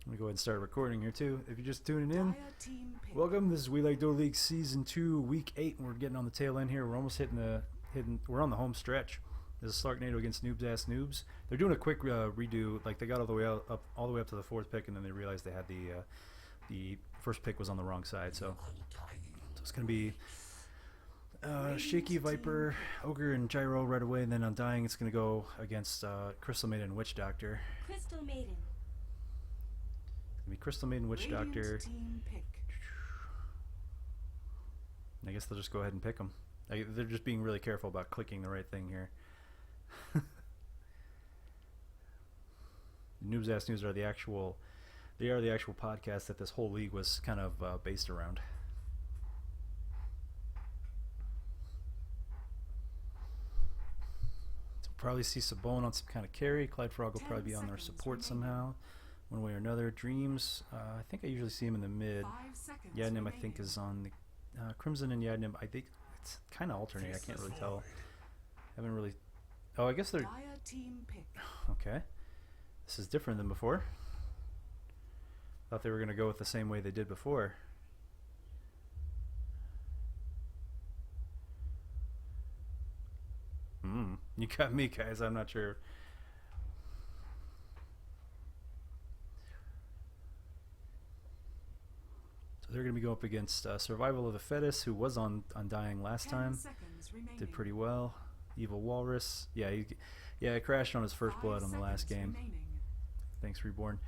I'm gonna go ahead and start recording here too. If you're just tuning in, welcome. This is We Like Dota League Season 2, Week 8, and we're getting on the tail end here. We're almost we're on the home stretch. This is Slarknado against Noobs. They're doing a quick redo. Like, they got all the way up to the fourth pick, and then they realized they had the first pick was on the wrong side. So it's gonna be Shaky Viper, Ogre, and Gyro right away, and then Undying it's gonna go against Crystal Maiden and Witch Doctor. Crystal Maiden. Be Crystal Maiden, Witch Doctor. I guess they'll just go ahead and pick them. They're just being really careful about clicking the right thing here. Noobs Ass News are the actual podcast that this whole league was kind of based around. So we'll probably see Sabone on some kind of carry. Clyde Frog will probably be on their support somehow, one way or another. Dreams, I think I usually see him in the mid. Yadnim, I think, is on the Crimson and Yadnim. I think it's kind of alternating. I can't really tell. Haven't really. Oh, I guess they're. Okay, this is different than before. Thought they were gonna go with the same way they did before. You got me, guys. I'm not sure. They're going to be going up against Survival of the Fetus, who was on Undying last time. Did pretty well. Evil Walrus. Yeah, he crashed on his first blood on the last game. Thanks, Reborn.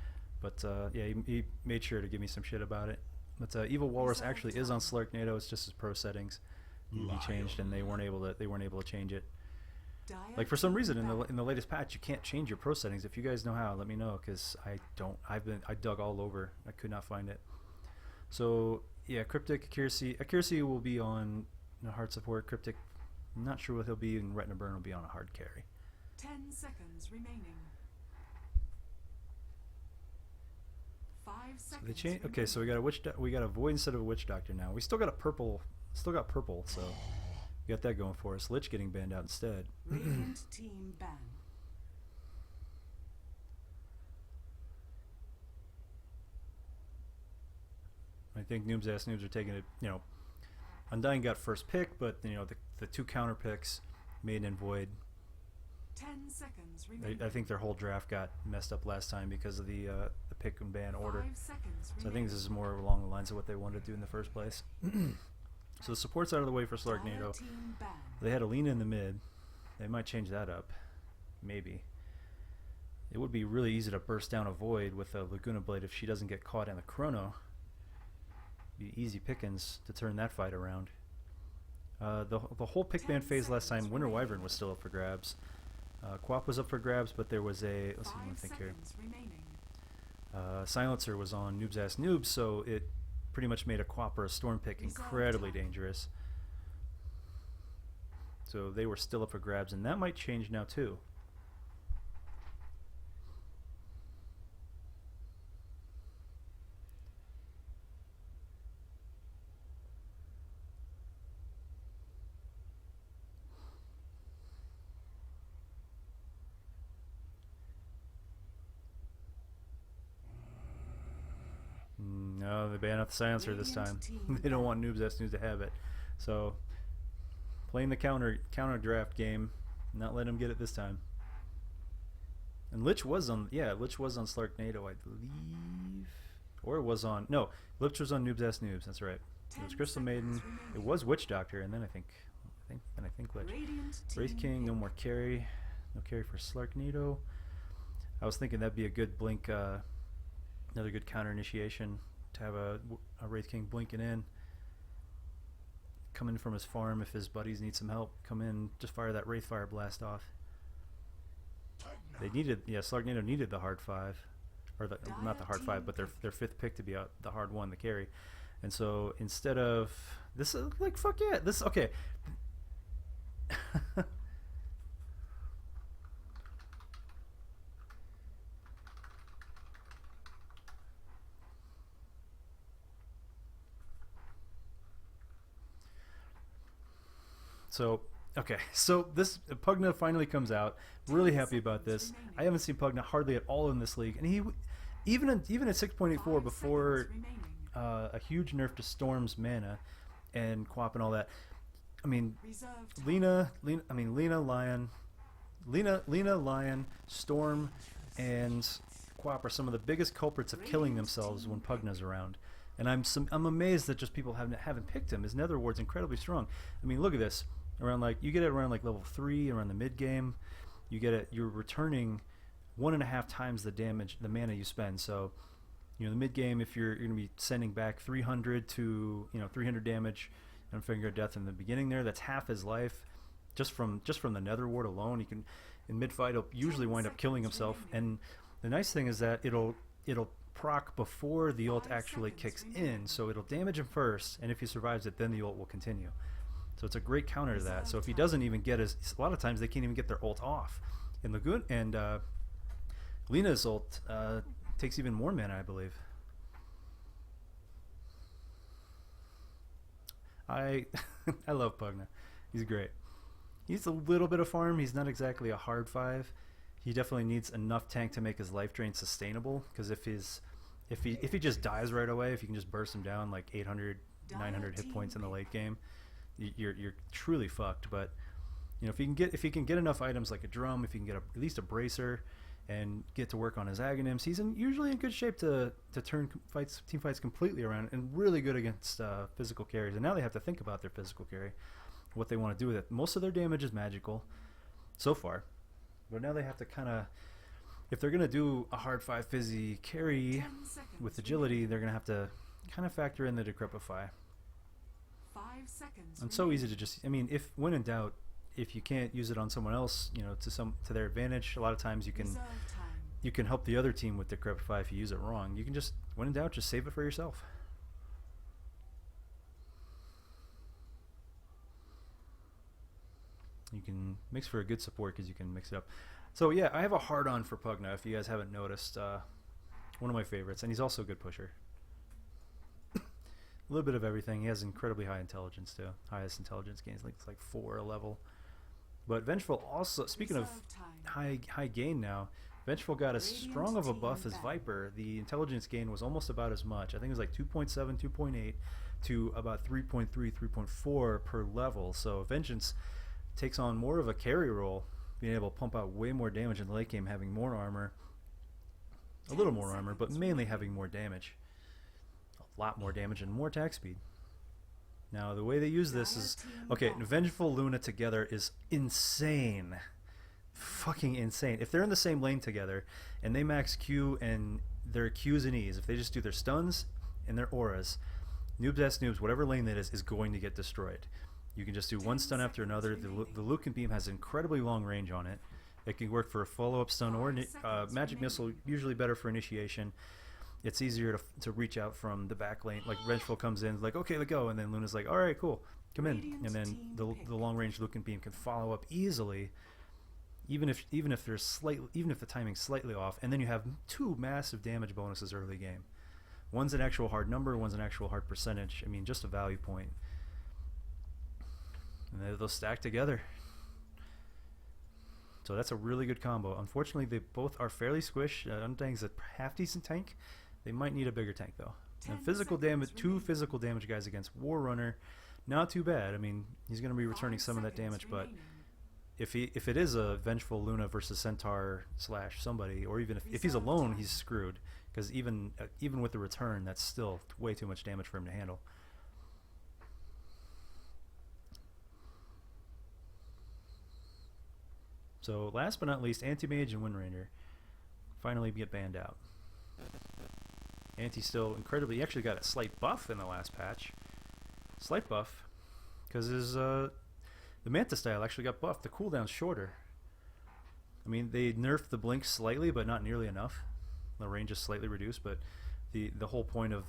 But yeah, he made sure to give me some shit about it. But Evil Walrus actually is on Slarknado. It's just his pro settings he changed, and they weren't able to change it. Like, for some reason in the latest patch, you can't change your pro settings. If you guys know how, let me know, because I dug all over. I could not find it. So yeah, Cryptic, Accuracy will be on hard support. Cryptic, I'm not sure what he'll be, and Retina Burn will be on a hard carry. 10 seconds remaining. 5 seconds. So they change. Okay, so we got a Void instead of a Witch Doctor now. We still got purple, so we got that going for us. Lich getting banned out instead. Radiant team ban. I think Noobs Ass Noobs are taking it. Undying got first pick, but the two counter picks, Maiden and Void. 10 seconds remaining. I think their whole draft got messed up last time because of the pick and ban order. 5 seconds So I think this is more along the lines of what they wanted to do in the first place. So the support's out of the way for Slarknado. They had Alina in the mid. They might change that up. Maybe. It would be really easy to burst down a Void with a Laguna Blade if she doesn't get caught in the Chrono. Be easy pickings to turn that fight around. The whole pick ban phase last time, Winter Wyvern was still up for grabs. Quap was up for grabs, but there was a, let's see one thing here. Silencer was on Noobs Ass Noobs, so it pretty much made a Quap or a Storm pick incredibly dangerous. So they were still up for grabs, and that might change now too. No, they ban out the Silencer this time. They don't want Noobs Ass Noobs to have it. So, playing the counter draft game, not letting them get it this time. And Lich was on Slarknado, I believe. Or it was on, no, Lich was on Noobs Ass Noobs, that's right. It was Crystal Maiden, it was Witch Doctor, and then I think Lich. Wraith King, no more carry. No carry for Slarknado. I was thinking that'd be a good blink, another good counter initiation to have a Wraith King blinking in, come in from his farm if his buddies need some help. Come in, just fire that Wraith Fire Blast off. They needed, Slarknado needed the hard 5, or not the hard 5, but their fifth pick to be out the hard 1, the carry. And so instead of this, is like, fuck yeah, this okay. So, okay, so this Pugna finally comes out. Really happy about this. I haven't seen Pugna hardly at all in this league, and even at 6.84 5 before seconds remaining. a huge nerf to Storm's mana and Quap and all that. I mean, Reserve time. Lena, Lion, Storm, and Quap are some of the biggest culprits of killing themselves when Pugna's around. And I'm amazed that just people haven't picked him. His Nether Ward's incredibly strong. I mean, look at this. You get it around like level 3, around the mid game. You're returning 1.5 times the damage, the mana you spend. So, the mid game, if you're going to be sending back 300 to 300 damage and Finger of Death in the beginning there, that's half his life. Just from the Nether Ward alone, he can in mid fight he'll usually wind up killing himself. And the nice thing is that it'll proc before the ult actually kicks in, so it'll damage him first, and if he survives it, then the ult will continue. So it's a great counter to that. So if he doesn't even get a lot of times they can't even get their ult off. And Lagoon and Lena's ult takes even more mana, I believe. I love Pugna. He's great. He's a little bit of farm. He's not exactly a hard 5. He definitely needs enough tank to make his life drain sustainable, because if he just dies right away, if you can just burst him down like 800, 900 hit points in the late game, you're truly fucked. But if he can get enough items like a drum, if he can get at least a bracer and get to work on his agonyms, he's usually in good shape to turn team fights completely around, and really good against physical carries. And now they have to think about their physical carry, what they want to do with it. Most of their damage is magical so far, but now they have to kind of, if they're going to do a hard 5 fizzy carry with agility, they're going to have to kind of factor in the Decrepify. 5 seconds. And so easy to just, if when in doubt, if you can't use it on someone else, to their advantage, a lot of times you can help the other team with Decrepify if you use it wrong. You can just, when in doubt, just save it for yourself. You can mix for a good support because you can mix it up. So yeah, I have a hard on for Pugna, if you guys haven't noticed. One of my favorites, and he's also a good pusher. A little bit of everything. He has incredibly high intelligence too. Highest intelligence gains, like it's like 4 a level. But Vengeful also, speaking of high gain now, Vengeful got as strong of a buff as Viper. The intelligence gain was almost about as much. I think it was like 2.7, 2.8 to about 3.3, 3.4 per level. So Vengeance takes on more of a carry role, being able to pump out way more damage in the late game, having more armor, a little more armor, but mainly having more damage, a lot more damage and more attack speed. Now the way they use this is, okay, Vengeful Luna together is insane, fucking insane. If they're in the same lane together and they max Q and their Qs and Es, if they just do their stuns and their auras, Noobs, whatever lane that is going to get destroyed. You can just do one stun after another. The Lucan Beam has incredibly long range on it. It can work for a follow-up stun or Magic Missile, usually better for initiation. It's easier to reach out from the back lane. Like Vengeful comes in, like, okay, let's go. And then Luna's like, all right, cool, come in. And then the long-range Lucan Beam can follow up easily, even if the timing's slightly off. And then you have 2 massive damage bonuses early game. One's an actual hard number, one's an actual hard percentage. Just a value point. And they'll stack together. So that's a really good combo. Unfortunately, they both are fairly squished. Untang's a half-decent tank. They might need a bigger tank, though. And physical damage, 2 physical damage guys against War Runner, not too bad. He's going to be returning some of that damage, but if it is a Vengeful Luna versus Centaur / somebody, or even if he's alone, he's screwed. Because even with the return, that's still way too much damage for him to handle. So last but not least, Anti-Mage and Windranger finally get banned out. Anti still incredibly, he actually got a slight buff in the last patch. Slight buff, because the Manta style actually got buffed. The cooldown's shorter. They nerfed the blink slightly, but not nearly enough. The range is slightly reduced, but the whole point of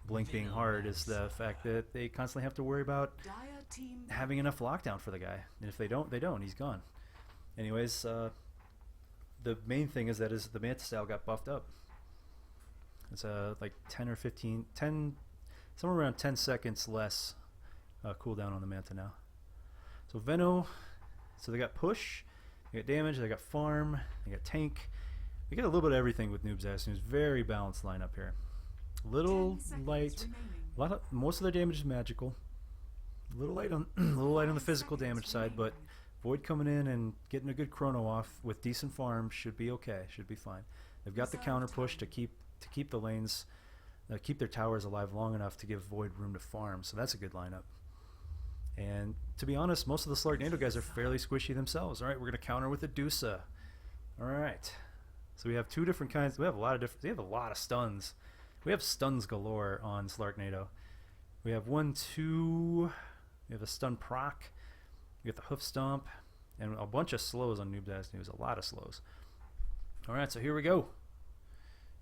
blink being hard is the fact that they constantly have to worry about having enough lockdown for the guy, and if they don't, he's gone. Anyways, the main thing is that the Manta style got buffed up. It's like 10 or 15, somewhere around 10 seconds less cooldown on the Manta now. So Veno, so they got push, they got damage, they got farm, they got tank. We get a little bit of everything with Noobs Ass Noobs. Very balanced lineup here. A little 10 seconds light. remaining. Most of their damage is magical. A little light on, a little light on the physical damage side, but Void coming in and getting a good chrono off with decent farm should be okay. Should be fine. They've got the counter push to keep the lanes, keep their towers alive long enough to give Void room to farm. So that's a good lineup. And to be honest, most of the Slarknado guys are fairly squishy themselves. All right, we're gonna counter with a Dusa. All right. So we have two different kinds. We have a lot of different. We have a lot of stuns. We have stuns galore on Slarknado. We have 1, 2. We have a stun proc. We got the hoof stomp, and a bunch of slows on Noobs Ass Noobs. A lot of slows. All right, so here we go.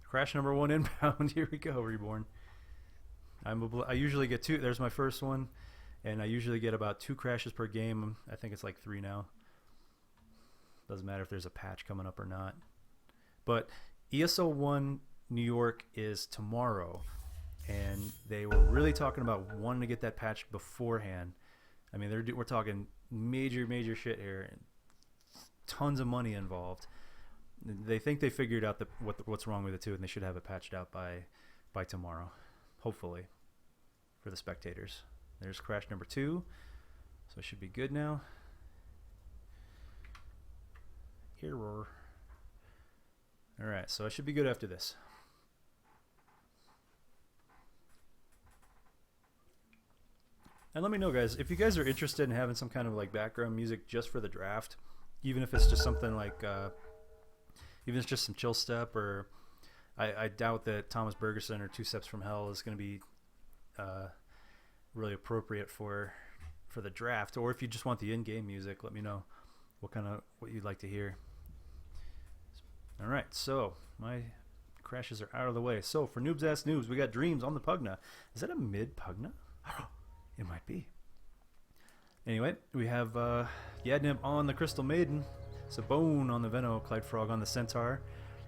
Crash number 1 inbound. Here we go, Reborn. I usually get 2. There's my first one, and I usually get about 2 crashes per game. I think it's like 3 now. Doesn't matter if there's a patch coming up or not. But ESO 1 New York is tomorrow, and they were really talking about wanting to get that patch beforehand. I mean, we're talking major shit here, and tons of money involved. They think they figured out what's wrong with it too, and they should have it patched out by tomorrow, hopefully, for the spectators. There's crash number 2, so it should be good now. Error. All right, so I should be good after this. And let me know, guys, if you guys are interested in having some kind of like background music just for the draft, even if it's just something like, even if it's just some chill step, or I doubt that Thomas Bergerson or Two Steps from Hell is going to be really appropriate for the draft. Or if you just want the in-game music, let me know what you'd like to hear. All right, so my crashes are out of the way. So for Noobs Ass Noobs, we got Dreams on the Pugna. Is that a mid Pugna? It might be. Anyway, we have Yadnib on the Crystal Maiden, Sabone on the Veno, Clyde Frog on the Centaur,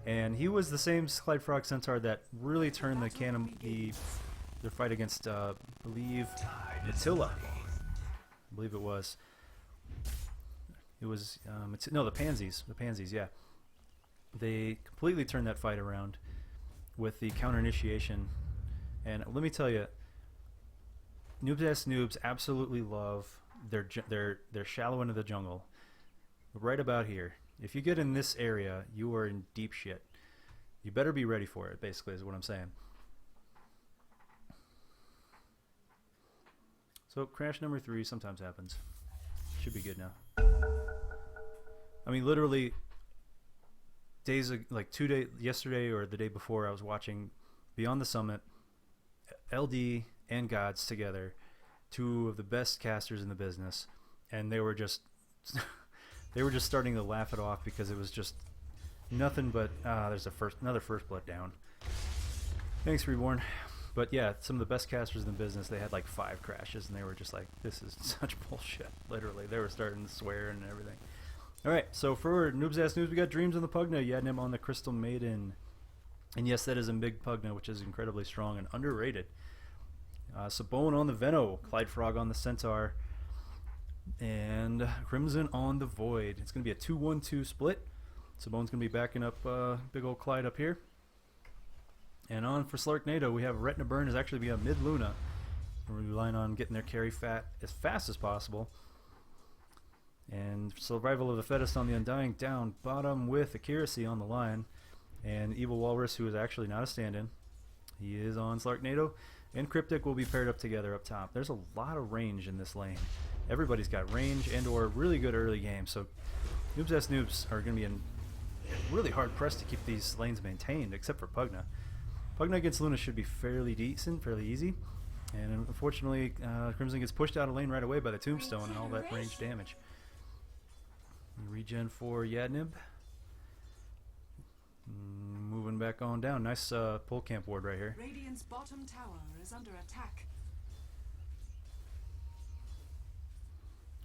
and he was the same Clyde Frog Centaur that really turned their fight against, I believe, Attila. I believe it was. It was no, the Pansies. The Pansies, yeah. They completely turned that fight around with the counter initiation, and let me tell you, Noobs Ass Noobs absolutely love their shallow into the jungle. Right about here. If you get in this area, you are in deep shit. You better be ready for it, basically, is what I'm saying. So crash number 3 sometimes happens. Should be good now. I mean, literally, yesterday or the day before, I was watching Beyond the Summit, LD and Gods together, 2 of the best casters in the business, and they were just starting to laugh it off because it was just nothing but there's another first blood down. Thanks, Reborn. But yeah, some of the best casters in the business, they had like 5 crashes, and they were just like, this is such bullshit. Literally, they were starting to swear and everything. All right, so for Noobs Ass Noobs, we got Dreams on the Pugna, Yadnim on the Crystal Maiden, and yes, that is a big Pugna, which is incredibly strong and underrated. Sabone on the Veno, Clyde Frog on the Centaur, and Crimson on the Void. It's going to be a 2-1-2 split. Sabone's going to be backing up big old Clyde up here. And on for Slarknado, we have Retina Burn is actually be a mid Luna. We're relying on getting their carry as fast as possible. And Survival of the Fittest on the Undying down bottom with Accuracy on the line. And Evil Walrus, who is actually not a stand-in. He is on Slarknado. And Cryptic will be paired up together up top. There's a lot of range in this lane. Everybody's got range and or really good early game. So Noobs Ass Noobs are going to be really hard pressed to keep these lanes maintained, except for Pugna. Pugna against Luna should be fairly decent, fairly easy. And unfortunately, Crimson gets pushed out of lane right away by the Tombstone and all that range damage. Regen for Yadnib. Moving back on down. Nice pull camp ward right here. Radiant's bottom tower is under attack.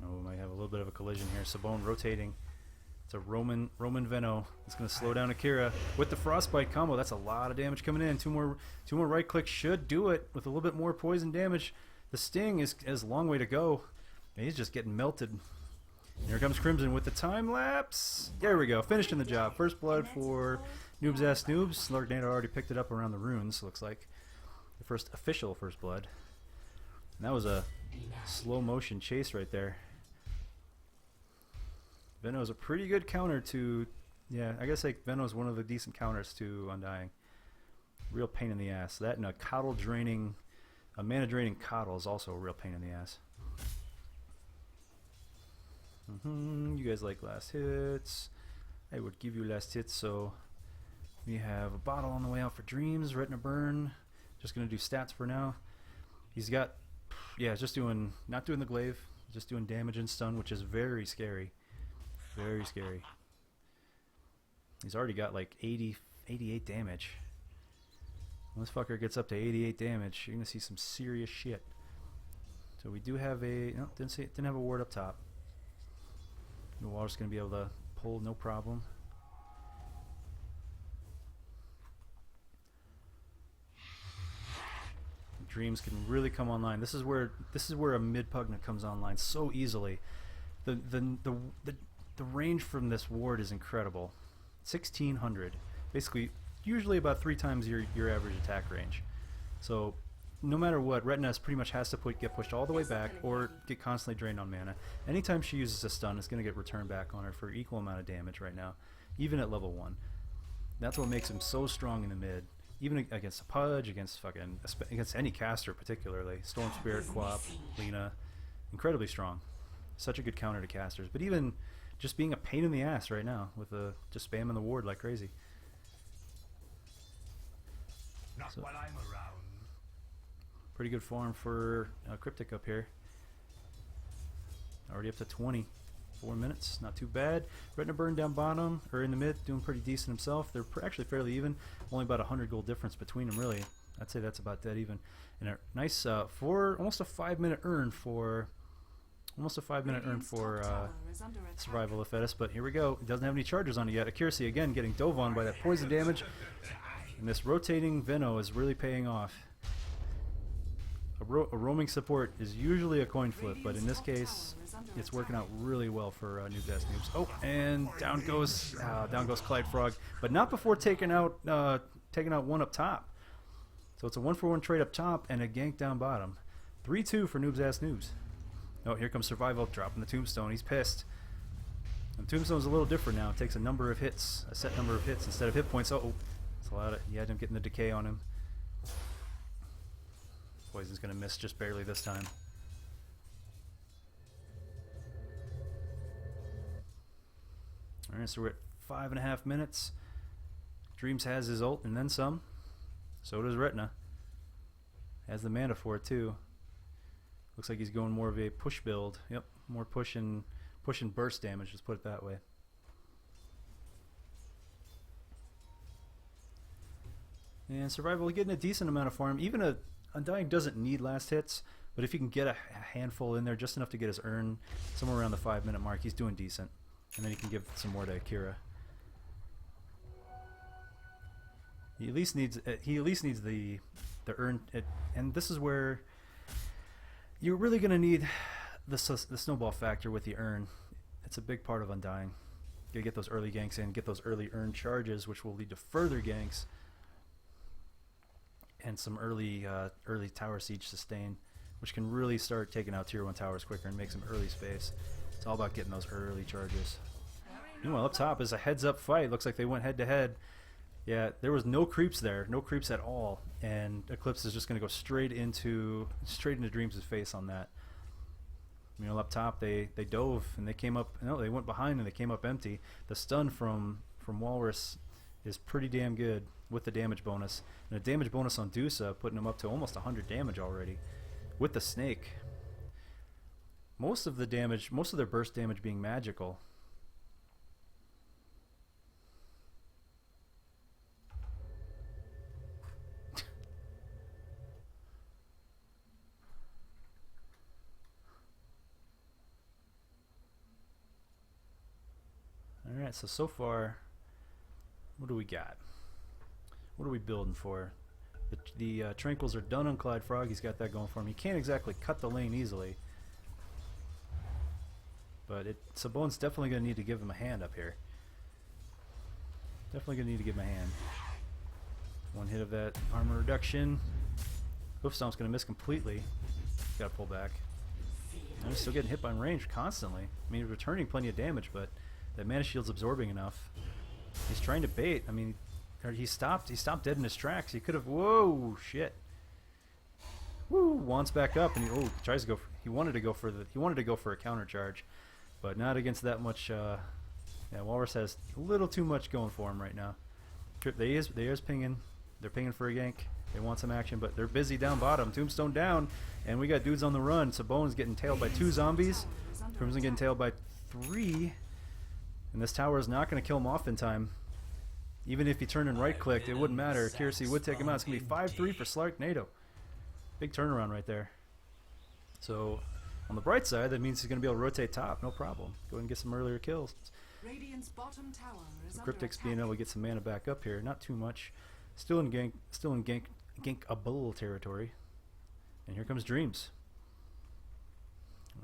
Oh, we might have a little bit of a collision here. Sabone rotating. It's a Roman Veno. It's going to slow down Akira with the Frostbite combo. That's a lot of damage coming in. Two more right clicks should do it with a little bit more poison damage. The Sting has a long way to go. And he's just getting melted. Here comes Crimson with the time lapse. There we go. Finishing the job. First blood for Noobs Ass Noobs. Slarknado already picked it up around the runes, looks like. The first official first blood. And that was a slow motion chase right there. Veno is a pretty good counter to... Yeah, I guess like Veno is one of the decent counters to Undying. Real pain in the ass. That and a coddle draining... A mana draining coddle is also a real pain in the ass. You guys like last hits. I would give you last hits, so we have a bottle on the way out for Dreams, Retina Burn. Just gonna do stats for now. He's got, yeah, just doing, not doing the glaive, just doing damage and stun, which is very scary. Very scary. He's already got like 88 damage. When this fucker gets up to 88 damage, you're gonna see some serious shit. So we do have a, no, didn't have a ward up top. The water's going to be able to pull no problem. Dreams can really come online. This is where a mid Pugna comes online so easily. The range from this ward is incredible. 1600, basically, usually about 3 times your average attack range. So no matter what, Retina pretty much has to get pushed all the way back or get constantly drained on mana. Anytime she uses a stun, it's going to get returned back on her for equal amount of damage right now, even at level 1. That's what makes him so strong in the mid. Even against a Pudge, against any caster particularly. Storm Spirit, Quap, Lena. Incredibly strong. Such a good counter to casters. But even just being a pain in the ass right now with just spamming the ward like crazy. Not while I'm around. Pretty good farm for Cryptic up here. Already up to 24 minutes. Not too bad. Retina Burn down bottom, or in the mid, doing pretty decent himself. They're actually fairly even. Only about 100 gold difference between them, really. I'd say that's about dead even. And a nice, for almost a 5-minute earn for... Survival of Fetus, but here we go. It doesn't have any charges on it yet. Accuracy again getting dove on by that poison damage. And this rotating Veno is really paying off. A roaming support is usually a coin flip, but in this case, it's working out really well for Noobs Ass Noobs. Oh, and down goes Clyde Frog, but not before taking out one up top. So it's a 1-for-1 trade up top and a gank down bottom. 3-2 for Noobs Ass Noobs. Oh, here comes Survival, dropping the Tombstone. He's pissed. And Tombstone's a little different now. It takes a number of hits, a set number of hits instead of hit points. Oh, it's a lot of, he had him getting the decay on him. Poison's going to miss just barely this time. Alright, so we're at 5.5 minutes. Dreams has his ult and then some. So does Retina. Has the mana for it too. Looks like he's going more of a push build. Yep, more push and burst damage, let's put it that way. And Survival getting a decent amount of farm. Even a Undying doesn't need last hits, but if you can get a handful in there, just enough to get his earn somewhere around the 5-minute mark, he's doing decent. And then he can give some more to Akira. He at least needs the earn, and this is where you're really going to need the snowball factor with the earn. It's a big part of Undying. You gotta get those early ganks in, get those early earn charges, which will lead to further ganks. And some early tower siege sustain, which can really start taking out tier 1 towers quicker and make some early space. It's all about getting those early charges. Meanwhile, up top is a heads-up fight. Looks like they went head-to-head. Yeah, there was no creeps there, no creeps at all, and Eclipse is just going to go straight into Dreams' face on that. You know, up top they dove and they came up. No, they went behind and they came up empty. The stun from Walrus is pretty damn good with the damage bonus, and a damage bonus on Dusa, putting him up to almost 100 damage already with the snake. Most of their burst damage being magical. Alright, so far, what do we got? What are we building for? The Tranquils are done on Clyde Frog. He's got that going for him. He can't exactly cut the lane easily. But Sabon's definitely going to need to give him a hand up here. Definitely going to need to give him a hand. One hit of that armor reduction. Hoof Stomp's going to miss completely. Got to pull back. And he's still getting hit by range constantly. I mean, he's returning plenty of damage, but that mana shield's absorbing enough. He's trying to bait. I mean, he stopped. He stopped dead in his tracks. He could have. Whoa, shit. Woo! Wants back up, and he tries to go. He wanted to go for the. He wanted to go for a counter charge, but not against that much. Yeah, Walrus has a little too much going for him right now. They is pinging. They're pinging for a gank. They want some action, but they're busy down bottom. Tombstone down, and we got dudes on the run. Sabon's getting tailed by 2 zombies. Crimson getting tailed by 3. And this tower is not going to kill him off in time. Even if he turned and right-clicked, it wouldn't matter. Accuracy would take him out. It's going to be 5-3 for Slarknado. Big turnaround right there. So, on the bright side, that means he's going to be able to rotate top. No problem. Go ahead and get some earlier kills. Radiant's bottom tower is under Cryptic's attack. being able to get some mana back up here. Not too much. Still in gankable territory. And here comes Dreams.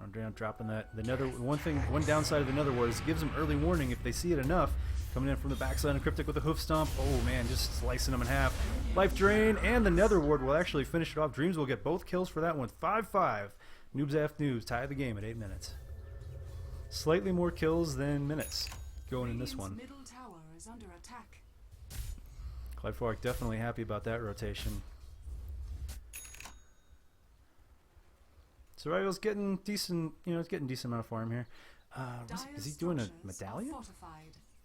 I'm down, dropping that. The nether. One downside of the nether ward is it gives them early warning if they see it enough. Coming in from the backside of Cryptic with a hoof stomp. Oh man, just slicing them in half. Life drain, and the nether ward will actually finish it off. Dreams will get both kills for that one. 5-5. Noobs after Noobs tie the game at 8 minutes. Slightly more kills than minutes going in this Radiant's one. middle tower is under attack. Clyde Fork definitely happy about that rotation. Survival's getting decent, it's getting decent amount of farm here. Is he doing a medallion? I'm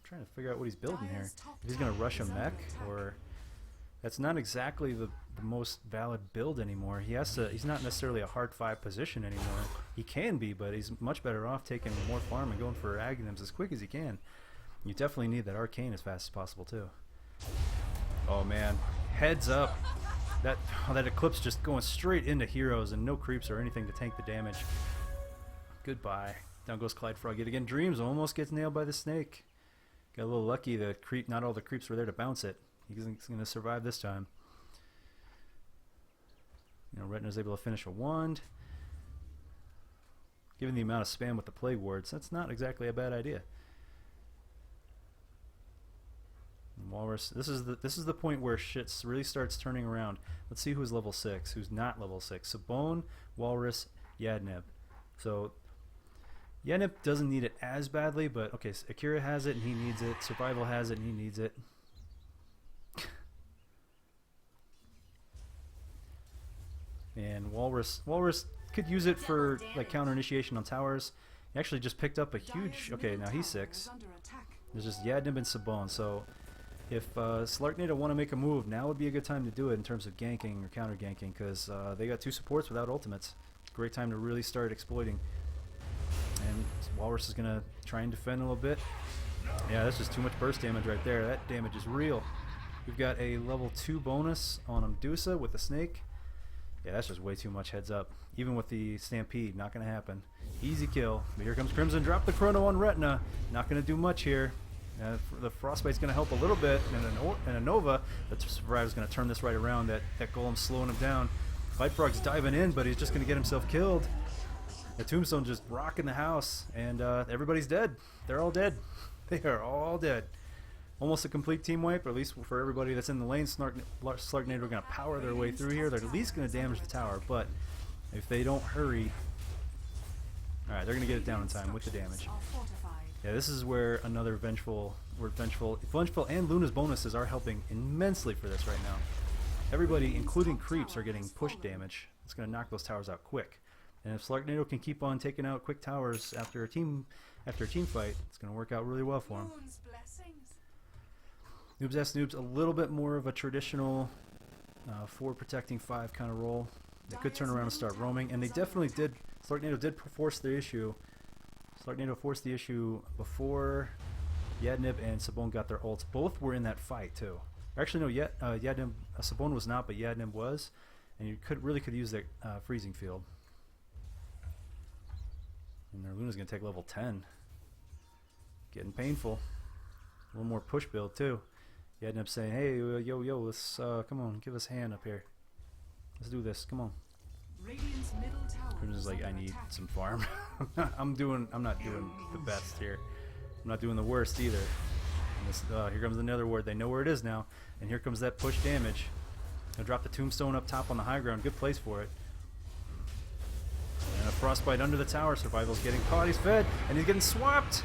trying to figure out what he's building here. If he's going to rush a mech, or... That's not exactly the most valid build anymore. He's not necessarily a hard 5 position anymore. He can be, but he's much better off taking more farm and going for Aghanims as quick as he can. You definitely need that Arcane as fast as possible, too. Oh, man. Heads up. That Eclipse just going straight into heroes and no creeps or anything to tank the damage. Goodbye. Down goes Clyde Frog yet again. Dreams almost gets nailed by the snake. Got a little lucky that not all the creeps were there to bounce it. He's going to survive this time. Retina's able to finish a wand. Given the amount of spam with the Plague Wards, that's not exactly a bad idea. And Walrus, this is the point where shit really starts turning around. Let's see who's level 6, who's not level 6. Sabon, Walrus, Yadnib. So Yadnib doesn't need it as badly, but okay, so Akira has it and he needs it. Survival has it and he needs it. And Walrus could use it for like counter initiation on towers. He actually just picked up a huge. Okay, now he's 6. There's just Yadnib and Sabon. So if Slarknado want to make a move, now would be a good time to do it in terms of ganking or counter ganking, because they got 2 supports without ultimates. Great time to really start exploiting. And Walrus is gonna try and defend a little bit. Yeah, that's just too much burst damage right there. That damage is real. We've got a level 2 bonus on Medusa with the snake. Yeah, that's just way too much heads up. Even with the Stampede, not going to happen. Easy kill. But here comes Crimson. Drop the Chrono on Retina. Not going to do much here. The Frostbite's going to help a little bit. And a Nova. The Survivor's going to turn this right around. That Golem's slowing him down. Fight Frog's diving in, but he's just going to get himself killed. The Tombstone just rocking the house. And everybody's dead. They're all dead. They are all dead. Almost a complete team wipe, or at least for everybody that's in the lane. Slarknado are going to power their way through here. They're at least going to damage the tower, but if they don't hurry... Alright, they're going to get it down in time with the damage. Yeah, this is where another Vengeful and Luna's bonuses are helping immensely for this right now. Everybody, including creeps, are getting push damage. It's going to knock those towers out quick. And if Slarknado can keep on taking out quick towers after a team fight, it's going to work out really well for him. Noobs S Noobs, a little bit more of a traditional 4 protecting 5 kind of role. They could turn around and start roaming, and they definitely did. Slarknado did force the issue. Slarknado forced the issue before Yadnib and Sabon got their ults. Both were in that fight too. Actually, no, Yadnib, Sabon was not, but Yadnib was, and you really could use that freezing field. And their Luna's gonna take level 10. Getting painful. A little more push build too. Yadnib saying, "Hey, yo, let's come on, give us a hand up here. Let's do this. Come on." Radiant's middle tower Crimson's is like, I under need attack. some farm. I'm not doing the best here. I'm not doing the worst either. And this, here comes another ward. They know where it is now. And here comes that push damage. Gonna drop the tombstone up top on the high ground. Good place for it. And a frostbite under the tower. Survival's getting caught. He's fed, and he's getting swapped.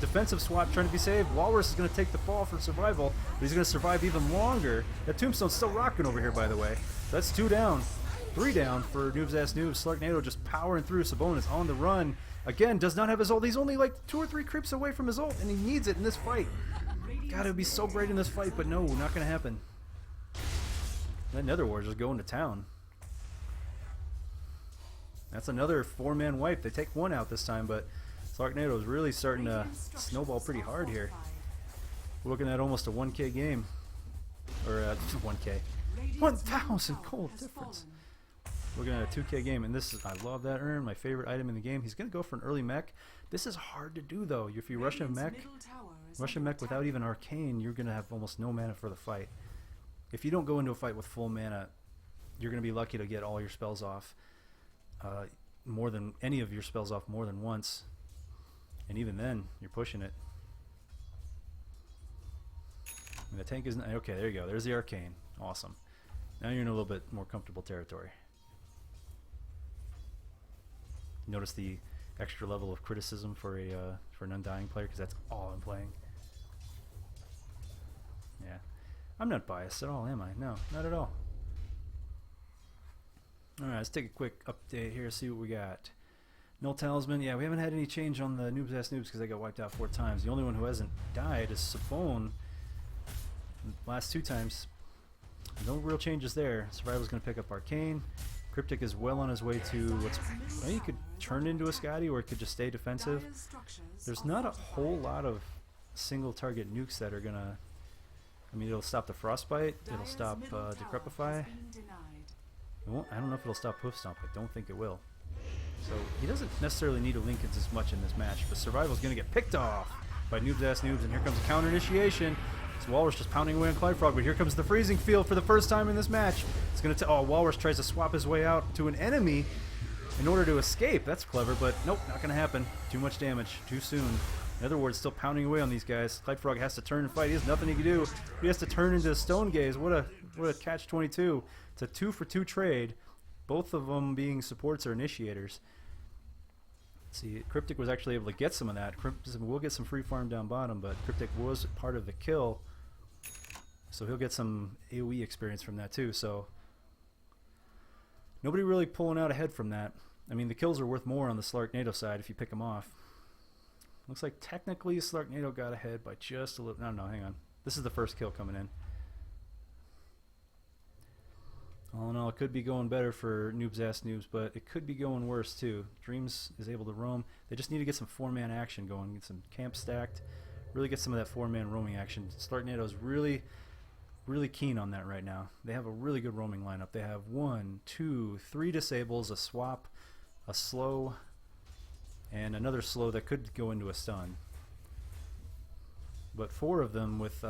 Defensive swap trying to be saved. Walrus is going to take the fall for survival, but he's going to survive even longer. That tombstone's still rocking over here, by the way. That's 2 down. 3 down for Noobs Ass Noobs. Slarknado just powering through. Sabonis on the run. Again, does not have his ult. He's only like 2 or 3 creeps away from his ult, and he needs it in this fight. God, it would be so great in this fight, but no, not going to happen. That Nether Ward's just going to town. That's another 4-man wipe. They take 1 out this time, but Slarknado is really starting to snowball pretty hard here. We're looking at almost a 1K game. Or 1K. 1,000 gold difference. Looking at a 2K game, and this is, I love that urn, my favorite item in the game. He's going to go for an early mech. This is hard to do, though. If you rush a mech without even arcane, you're going to have almost no mana for the fight. If you don't go into a fight with full mana, you're going to be lucky to get all your spells off. More than any of your spells off more than once. And even then, you're pushing it. And the tank isn't... Okay, there you go. There's the arcane. Awesome. Now you're in a little bit more comfortable territory. Notice the extra level of criticism for an undying player, because that's all I'm playing. Yeah. I'm not biased at all, am I? No, not at all. Alright, let's take a quick update here, see what we got. Null Talisman, yeah, we haven't had any change on the Noobs Ass Noobs because they got wiped out 4 times. The only one who hasn't died is Sabone. Last 2 times, no real changes there. Survival's going to pick up Arcane. Cryptic is well on his way to what's... Well, he could turn into a Scotty, or he could just stay defensive. There's not a whole lot of single target nukes that are going to... I mean, it'll stop the Frostbite, it'll stop Decrepify. I don't know if it'll stop Hoof Stomp. I don't think it will. So he doesn't necessarily need to Lincolns as much in this match, but Survival's going to get picked off by Noobs Ass Noobs, and here comes a counter initiation. It's Walrus just pounding away on Clyfrog, but here comes the freezing field for the first time in this match. It's going to... Oh, Walrus tries to swap his way out to an enemy in order to escape. That's clever, but nope, not going to happen. Too much damage, too soon. Netherward's still pounding away on these guys. Clyfrog has to turn and fight. He has nothing he can do. He has to turn into a Stone Gaze. What a catch-22. It's a 2-for-2 trade, both of them being supports or initiators. Let's see, Cryptic was actually able to get some of that. We'll get some free farm down bottom, but Cryptic was part of the kill, so he'll get some AoE experience from that too. So nobody really pulling out ahead from that. I mean, the kills are worth more on the Slarknado side if you pick them off. Looks like technically Slarknado got ahead by just a little... No, hang on. This is the first kill coming in. All in all, it could be going better for Noobs Ass Noobs, but it could be going worse too. Dreams is able to roam. They just need to get some 4-man action going, get some camp stacked, really get some of that 4-man roaming action. Slarknado is really, really keen on that right now. They have a really good roaming lineup. They have 1, 2, 3 disables, a swap, a slow, and another slow that could go into a stun. But 4 of them with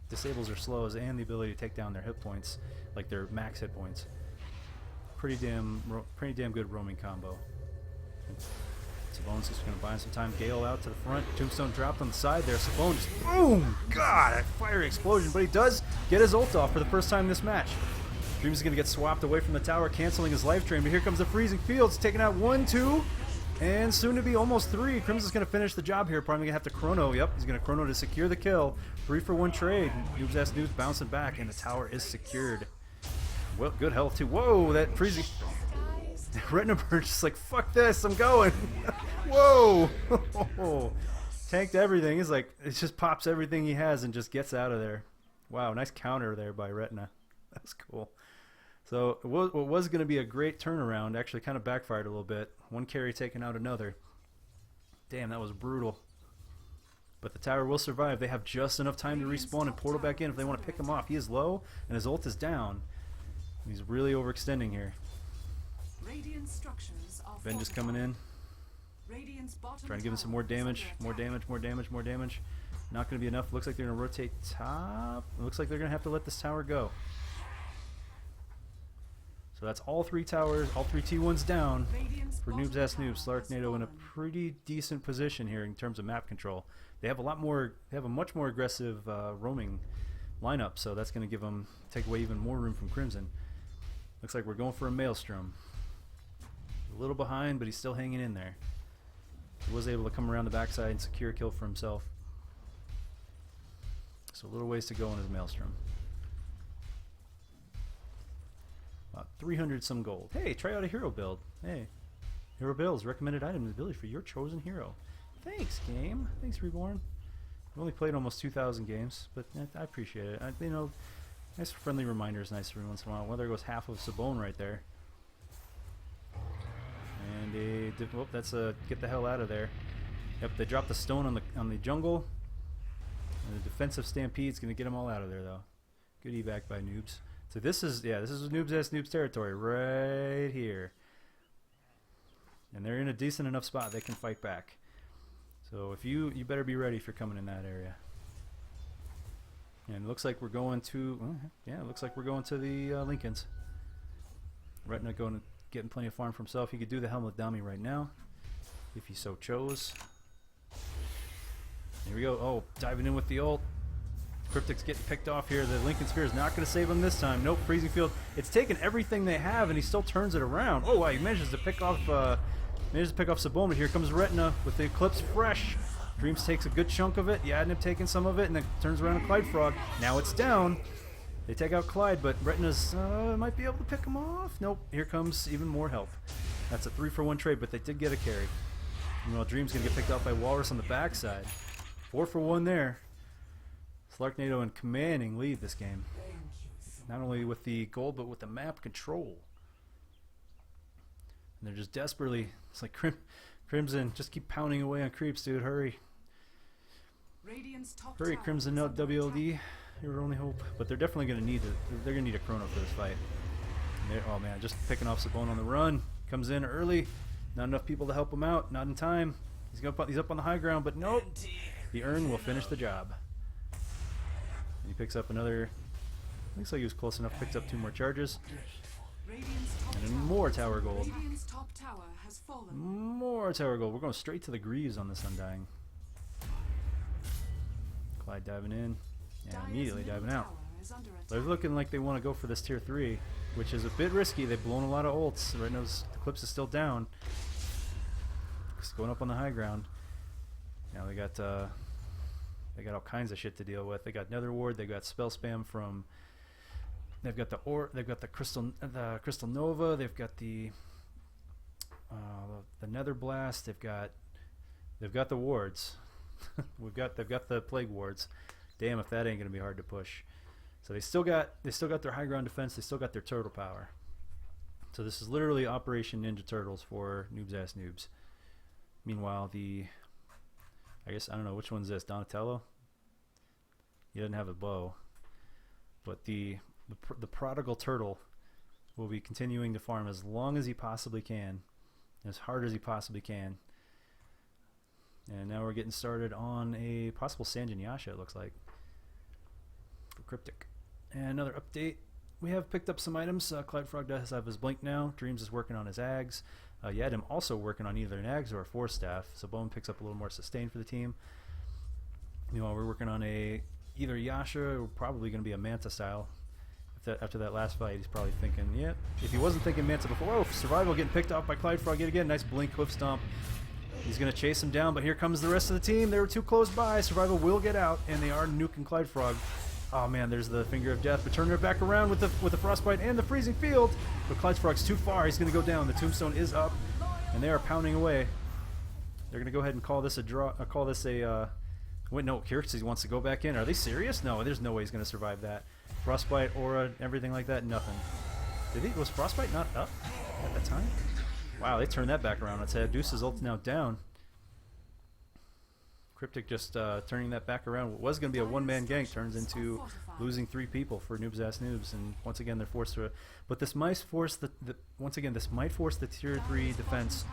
disables or slows and the ability to take down their hit points, like their max hit points. Pretty damn good roaming combo. Sabone's just going to buy some time. Gale out to the front. Tombstone dropped on the side there. Sabone just boom! God, a fiery explosion. But he does get his ult off for the first time in this match. Dreams is going to get swapped away from the tower, canceling his life drain. But here comes the freezing fields, taking out 1, 2, and soon to be almost 3. Crimson's going to finish the job here. Probably going to have to chrono. Yep, he's going to chrono to secure the kill. 3-for-1 trade. Noobs Ass Noobs bouncing back, and the tower is secured. Well, good health too. Whoa, that freezing... Retina Bird just like, fuck this, I'm going. Whoa. Tanked everything. He's like, it just pops everything he has and just gets out of there. Wow, nice counter there by Retina. That's cool. So what was going to be a great turnaround actually kind of backfired a little bit. 1 carry taking out another. Damn, that was brutal. But the tower will survive. They have just enough time to respawn and portal back in if they want to pick him off. He is low, and his ult is down. He's really overextending here. Vengeance coming in. Trying to give him some more damage. More damage. Not going to be enough. Looks like they're going to rotate top. Looks like they're going to have to let this tower go. So that's all 3 towers, all 3 T1s down Radiant's for bottom Noobs Ass tower Noobs. has Slarknado in a fallen. pretty decent position here in terms of map control. They have a much more aggressive roaming lineup, so that's going to give them, take away even more room from Crimson. Looks like we're going for a Maelstrom. A little behind, but he's still hanging in there. He was able to come around the backside and secure a kill for himself. So a little ways to go on his Maelstrom. About 300 some gold. Hey, try out a hero build. Hey, hero builds, recommended item and ability for your chosen hero. Thanks, game. Thanks, Reborn. I've only played almost 2,000 games, but I appreciate it. You know, nice friendly reminders, nice every once in a while. Well, there goes half of Sabone right there. And oh, that's a get the hell out of there. Yep, they dropped the stone on the jungle. And the defensive stampede's gonna get them all out of there though. Good evac by Noobs. So this is Noobs Ass Noobs territory right here. And they're in a decent enough spot they can fight back. So if you better be ready if you're coming in that area. And it looks like we're going to it looks like we're going to the Lincolns. Retina getting plenty of farm for himself. He could do the Helmet Dummy right now if he so chose. Here we go. Oh, diving in with the ult. Cryptic's getting picked off here. The Lincoln Sphere is not going to save him this time. Nope, Freezing Field. It's taken everything they have, and he still turns it around. Oh, wow, he manages to pick off Sabone, but here comes Retina with the Eclipse fresh. Dreams takes a good chunk of it. Yadnib taking some of it, and then turns around to Clyde Frog. Now it's down. They take out Clyde, but Retina's might be able to pick him off. Nope, here comes even more help. That's a 3-for-1 trade, but they did get a carry. Meanwhile, Dream's going to get picked off by Walrus on the backside. 4-for-1 there. Slarknado in commanding lead this game. Not only with the gold, but with the map control. And they're just desperately, it's like Crimson, just keep pounding away on creeps, dude. Hurry. Radiant's top Hurry, tower Crimson, is no under WLD. attack. Your only hope. But they're definitely going to need it. They're going to need a chrono for this fight. Oh man, just picking off Sabone on the run. Comes in early. Not enough people to help him out. Not in time. He's up on the high ground, but nope. The urn will finish the job. And he picks up another. Looks like he was close enough. Picks up 2 more charges. Radiant's top And tower more is tower under- gold. Radiant's top tower has fallen. More tower gold. We're going straight to the Greaves on this Undying. Clyde diving in. And Dire's immediately middle diving out. tower is under They're attack. looking like they want to go for this tier 3, which is a bit risky. They've blown a lot of ults. Right now, the Eclipse is still down. Just going up on the high ground. Now they got all kinds of shit to deal with. They got Nether Ward. They got spell spam from. They've got the Crystal Nova. They've got the Nether Blast. They've got the wards. They've got the plague wards. Damn, if that ain't gonna be hard to push. So they still got their high ground defense. They still got their turtle power. So this is literally Operation Ninja Turtles for Noobs Ass Noobs. Meanwhile, I guess I don't know which one's this. Donatello. He doesn't have a bow, but the prodigal turtle will be continuing to farm as long as he possibly can, as hard as he possibly can. And now we're getting started on a possible Sanjin Yasha, it looks like, for Cryptic. And another update. We have picked up some items. Clyde Frog does have his Blink now. Dreams is working on his Ags. Yadim also working on either an Ags or a Force Staff. So Bone picks up a little more sustain for the team. Meanwhile, we're working on either Yasha or probably going to be a Manta style. After that last fight, he's probably thinking, yep. If he wasn't thinking Manta before, oh, Survival getting picked off by Clyde Frog yet again. Nice Blink Cliff Stomp. He's going to chase him down, but here comes the rest of the team. They were too close by. Survival will get out, and they are nuking Clyde Frog. Oh man, there's the Finger of Death, but turning it back around with the Frostbite and the Freezing Field. But Clyde Frog's too far. He's going to go down. The Tombstone is up, and they are pounding away. They're going to go ahead and call this a draw. Wait, no, Kirksey wants to go back in. Are they serious? No, there's no way he's going to survive that. Frostbite, Aura, everything like that, nothing. Was Frostbite not up at the time? Wow, they turned that back around on its head. Deuce's ult's now down. Cryptic just turning that back around. What was going to be a one-man gank turns into losing 3 people for Noobs Ass Noobs, and once again they're forced to. But this might force this might force the tier 3 defense.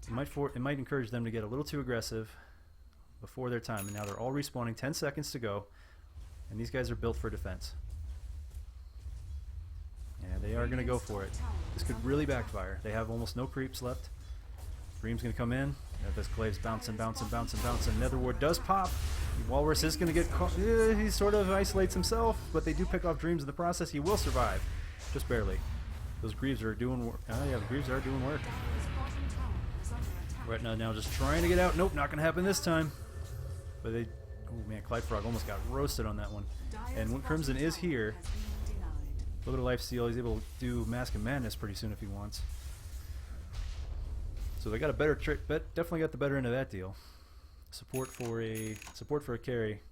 It might encourage them to get a little too aggressive before their time, and now they're all respawning. 10 seconds to go, and these guys are built for defense. Yeah, they They are going to go for it. This could really backfire. They have almost no creeps left. Dream's going to come in. This Glaive's bouncing. Netherward does pop. Walrus is going to get caught. He sort of isolates himself, but they do pick off Dreams in the process. He will survive. Just barely. Those Greaves are doing work. Oh yeah, the Greaves are doing work. Right now just trying to get out. Nope, not going to happen this time. But they... Oh man, Clyde Frog almost got roasted on that one. And when Crimson is here, a little bit of life steal. He's able to do Mask of Madness pretty soon if he wants. So they got a better trick, but definitely got the better end of that deal. Support for a carry.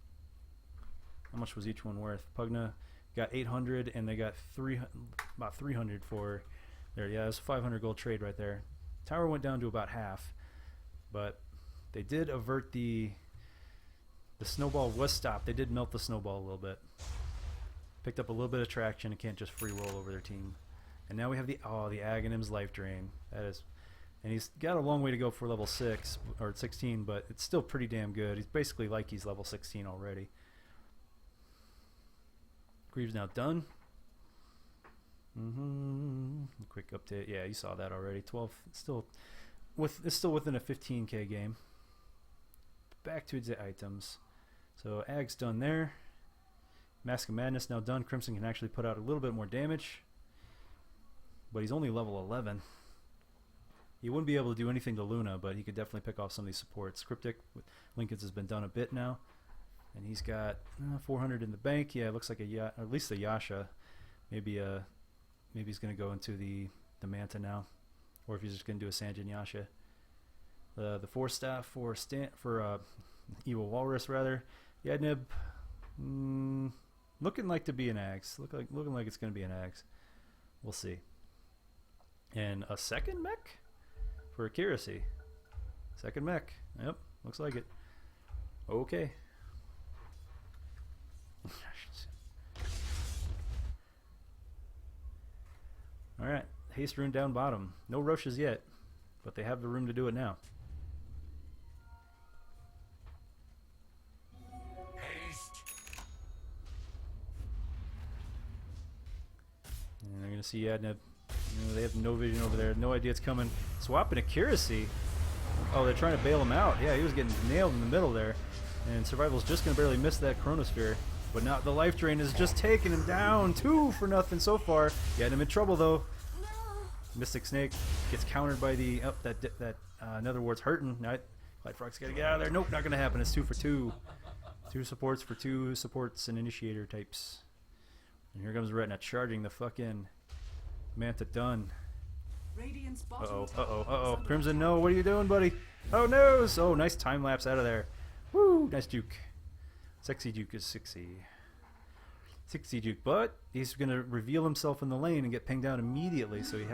How much was each one worth? Pugna got 800, and they got about 300 for there. Yeah, it was a 500 gold trade right there. Tower went down to about half, but they did avert the snowball was stopped. They did melt the snowball a little bit. Picked up a little bit of traction and can't just free roll over their team. And now we have the Aghanim's Life Drain. That is, and he's got a long way to go for level 6 or 16, but it's still pretty damn good. He's basically like he's level 16 already. Greaves now done. Quick update. Yeah, you saw that already. 12. It's still within a 15k game. Back to the items. So Ag's done there. Mask of Madness now done. Crimson can actually put out a little bit more damage, but he's only level 11. He wouldn't be able to do anything to Luna, but he could definitely pick off some of these supports. Cryptic with Lincoln's has been done a bit now, and he's got 400 in the bank. Yeah, it looks like at least a Yasha. Maybe he's going to go into the Manta now, or if he's just going to do a Sanjin Yasha. The 4-staff for Evil Walrus rather. Yadnib, looking like to be an Axe. Looking like it's going to be an Axe. We'll see. And a second mech for Accuracy. Second mech. Yep, looks like it. Okay. Alright, Haste Rune down bottom. No rushes yet, but they have the room to do it now. And they're going to see Yadnib. They have no vision over there. No idea it's coming. Swapping Accuracy. Oh, they're trying to bail him out. Yeah, he was getting nailed in the middle there. And Survival's just going to barely miss that Chronosphere. But now the Life Drain is just taking him down. 2 for nothing so far. Yadnib in trouble though. Mystic Snake gets countered by the... Oh, that Netherward's hurting. Clyde Frog's got to get out of there. Nope, not going to happen. It's 2 for 2. 2 supports for 2 supports and initiator types. And here comes Retina charging the fucking Manta done. Uh-oh. Crimson, no. What are you doing, buddy? Oh, no. Oh, nice time lapse out of there. Woo, nice juke. Sexy juke is 60. 60 juke, but he's going to reveal himself in the lane and get pinged down immediately, so he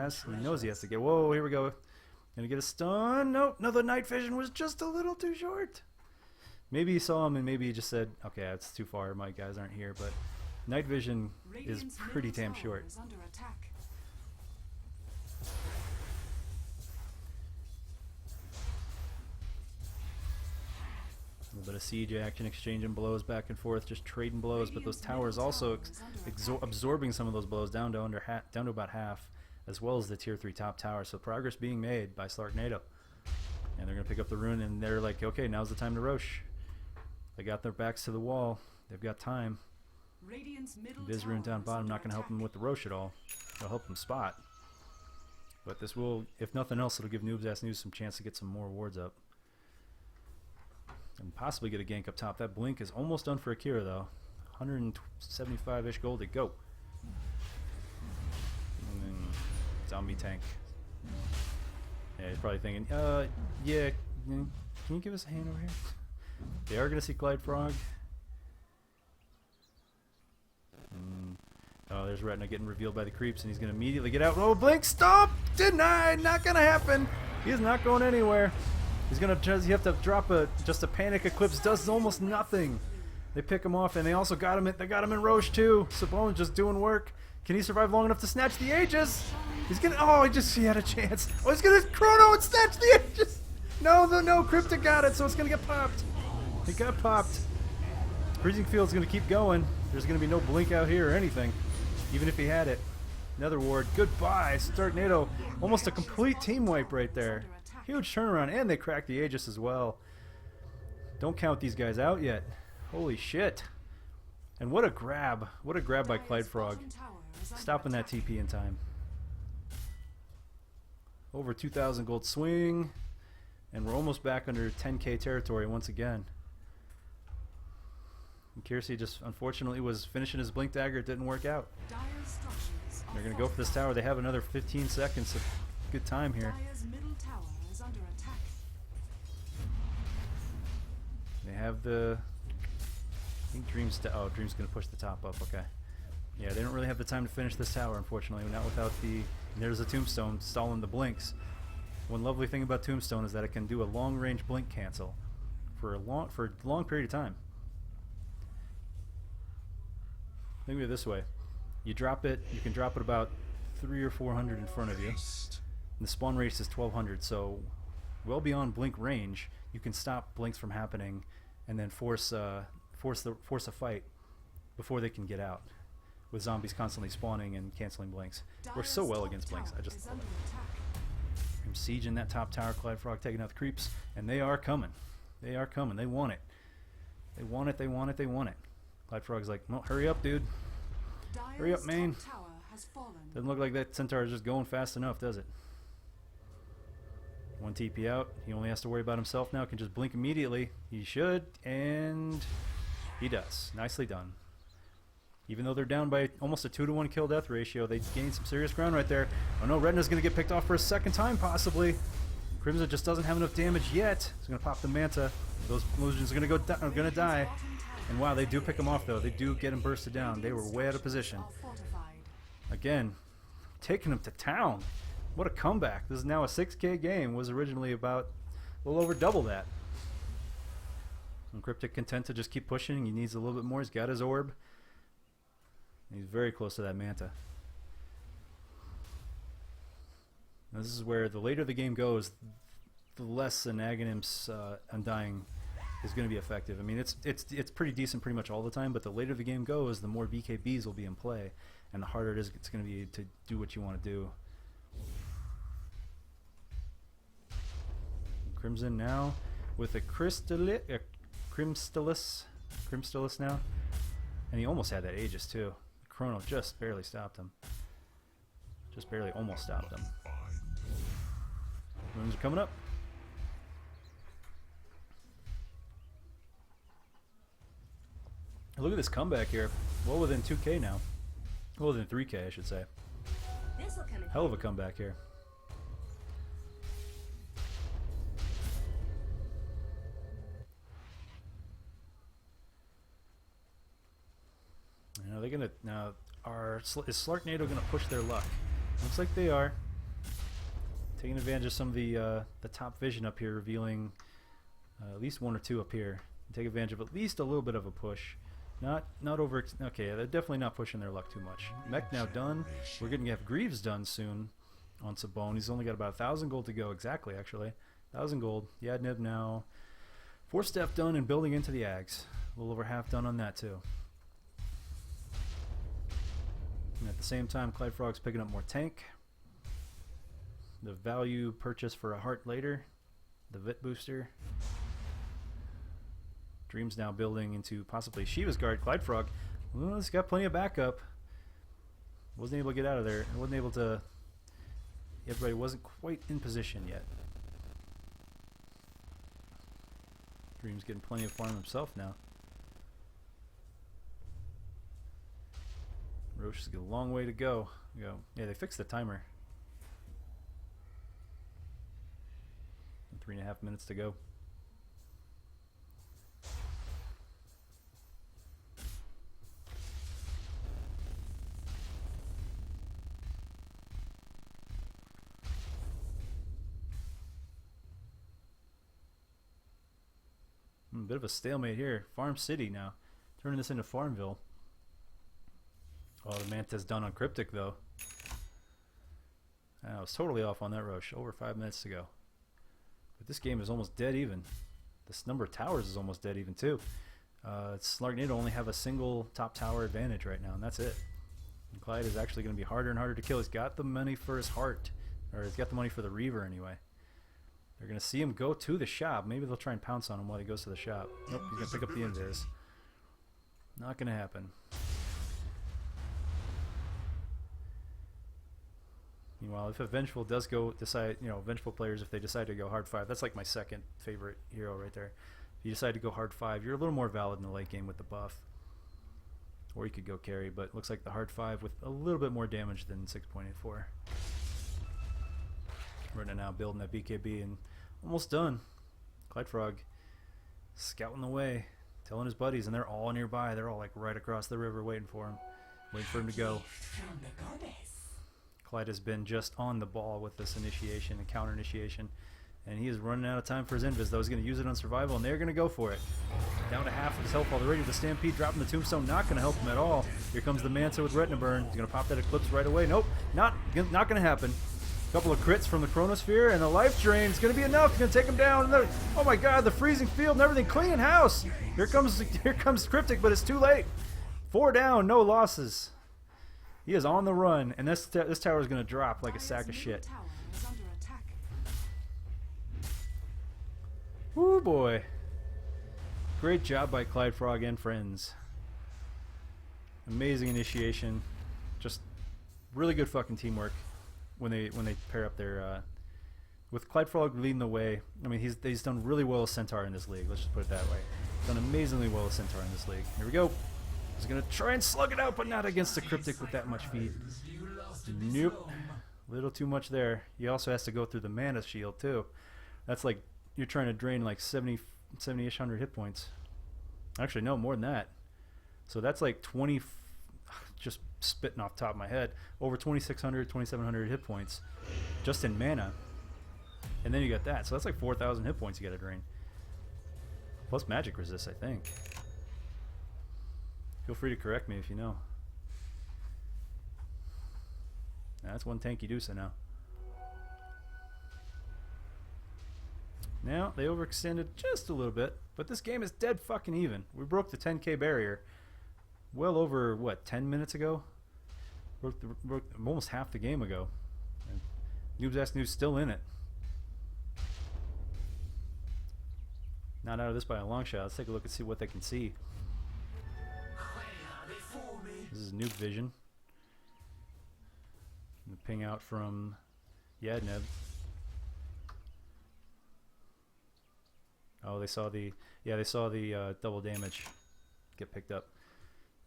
knows he has to get... Whoa, here we go. Gonna get a stun. Nope, no, the night vision was just a little too short. Maybe he saw him and maybe he just said, okay, it's too far, my guys aren't here, but night vision is pretty damn short. A little bit of siege action, exchanging blows back and forth, just trading blows, but those towers also absorbing some of those blows down to about half, as well as the tier 3 top tower. So progress being made by Slarknado. And they're going to pick up the rune, and they're like, okay, now's the time to Roche. They got their backs to the wall. They've got time. Viz rune down bottom, not going to help them with the Roche at all. It'll help them spot. But this will, if nothing else, it'll give Noobs Ass News some chance to get some more wards up. And possibly get a gank up top. That blink is almost done for Akira though. 175-ish gold to go. And then zombie tank. Yeah, he's probably thinking, yeah, can you give us a hand over here? They are going to see Clyde Frog. Oh, there's Retina getting revealed by the creeps, and he's going to immediately get out. Oh, blink, stop! Denied! Not going to happen! He's not going anywhere. He's going to just, you have to drop just a Panic Eclipse, does almost nothing. They pick him off, and they also got him in Roche too. Sabone just doing work. Can he survive long enough to snatch the Aegis? He's going to, he had a chance. Oh, he's going to Chrono and snatch the Aegis! No, Cryptic got it, so it's going to get popped. It got popped. Freezing Field's going to keep going. There's going to be no blink out here or anything, even if he had it. Nether ward. Goodbye. Slarknado. Almost a complete team wipe right there. Huge turnaround, and they cracked the Aegis as well. Don't count these guys out yet. Holy shit. And what a grab. What a grab by Clyde Frog. Stopping that TP in time. Over 2,000 gold swing. And we're almost back under 10k territory once again. And Kiersey just unfortunately was finishing his Blink Dagger. It didn't work out. They're going to go for this tower. They have another 15 seconds of good time here. They have the... I think Dream's... Oh, Dream's going to push the top up. Okay. Yeah, they don't really have the time to finish this tower, unfortunately. Not without the... And there's a Tombstone stalling the blinks. One lovely thing about Tombstone is that it can do a long-range blink cancel for a long period of time. Think of it this way. You drop it, you can drop it about 300 or 400 in front of you. And the spawn radius is 1200, so well beyond blink range, you can stop blinks from happening and then force a fight before they can get out. With zombies constantly spawning and canceling blinks. Works so well against blinks. I just love it. I'm sieging that top tower. Clyde Frog taking out the creeps, and they are coming. They are coming. They want it. They want it. They want it. They want it. Clyde Frog's like, no, hurry up, dude. Hurry up, main. Doesn't look like that Centaur is just going fast enough, does it? One TP out. He only has to worry about himself now. Can just blink immediately. He should, and he does. Nicely done. Even though they're down by almost a 2-to-1 kill death ratio, they gained some serious ground right there. Oh no, Retina's going to get picked off for a second time, possibly. Crimson just doesn't have enough damage yet. He's going to pop the Manta. Those illusions are going to die. And wow, they do pick him off though. They do get him bursted down. They were way out of position. Again, taking him to town. What a comeback. This is now a 6k game. Was originally about a little over double that. And Cryptic content to just keep pushing. He needs a little bit more. He's got his orb. He's very close to that Manta. Now this is where the later the game goes, the less an Aghanim's Undying is going to be effective. I mean, it's pretty decent pretty much all the time, but the later the game goes, the more BKBs will be in play, and the harder it is it's going to be to do what you want to do. Crimson now with a Crimstalis now, and he almost had that Aegis too. Chrono just barely stopped him. Just barely almost stopped him. Runes are coming up. Look at this comeback here. Well within 2k now. Well within 3k, I should say. Hell of a comeback here. Now they're gonna is Slarknado gonna push their luck? Looks like they are. Taking advantage of some of the top vision up here, revealing at least one or two up here. Take advantage of at least a little bit of a push. Not over. Okay, they're definitely not pushing their luck too much. Mech now done. We're gonna have Greaves done soon on Sabone. He's only got about 1,000 gold to go. Exactly, actually, 1,000 gold. Yadnib now 4-step done and building into the Ags. A little over half done on that too. And at the same time, Clyde Frog's picking up more tank. The value purchase for a heart later. The Vit booster. Dream's now building into possibly Shiva's Guard. Clyde Frog, well, he's got plenty of backup. Wasn't able to get out of there. Wasn't able to... Everybody wasn't quite in position yet. Dream's getting plenty of farm himself now. Roche has got a long way to go. Yeah, they fixed the timer. 3.5 minutes to go. Bit of a stalemate here. Farm City now. Turning this into Farmville. Oh, the Manta's done on Cryptic though. I was totally off on that Roche. Over 5 minutes to go. But this game is almost dead even. This number of towers is almost dead even too. Slarknado only have a single top tower advantage right now, and that's it. And Clyde is actually going to be harder and harder to kill. He's got the money for his heart. Or he's got the money for the Reaver anyway. They're going to see him go to the shop. Maybe they'll try and pounce on him while he goes to the shop. Nope, he's going to pick up the invis. Not going to happen. Meanwhile, if a Vengeful does Vengeful players, if they decide to go hard 5, that's like my second favorite hero right there. If you decide to go hard 5, you're a little more valid in the late game with the buff. Or you could go carry, but it looks like the hard 5 with a little bit more damage than 6.84. We're now building that BKB and almost done. Clyde Frog scouting the way, telling his buddies, and they're all nearby. They're all like right across the river waiting for him to go. Clyde has been just on the ball with this initiation and counter initiation, and he is running out of time for his invis, though. He's going to use it on survival, and they're going to go for it. Down to half of his health already with the Stampede, dropping the Tombstone, not going to help him at all. Here comes the Manta with Retina Burn. He's going to pop that Eclipse right away. Nope, not going to happen. A couple of crits from the Chronosphere, and the Life Drain is going to be enough. It's going to take him down. And oh my God, the freezing field and everything. Clean house. Here comes Cryptic, but it's too late. 4 down, no losses. He is on the run, and this tower is going to drop like a sack of shit. Woo boy. Great job by Clyde Frog and friends. Amazing initiation. Just really good fucking teamwork when they pair up their with Clyde Frog leading the way. I mean, he's done really well as Centaur in this league. Let's just put it that way. Done amazingly well as Centaur in this league. Here we go. He's going to try and slug it out, but not against the Cryptic with that much feed. Nope. Little too much there. He also has to go through the Mana Shield, too. That's like, you're trying to drain like 70-ish 100 hit points. Actually, no, more than that. So that's like 20, just spitting off the top of my head, over 2,600, 2,700 hit points just in mana. And then you got that. So that's like 4,000 hit points you got to drain. Plus magic resist, I think. Feel free to correct me if you know. That's one tanky Dusa now. Now, they overextended just a little bit, but this game is dead fucking even. We broke the 10k barrier well over, what, 10 minutes ago? Broke almost half the game ago. And Noobs Ask Noobs still in it. Not out of this by a long shot. Let's take a look and see what they can see. This is Noob Vision. And the ping out from Yadneb. Oh, they saw the double damage get picked up.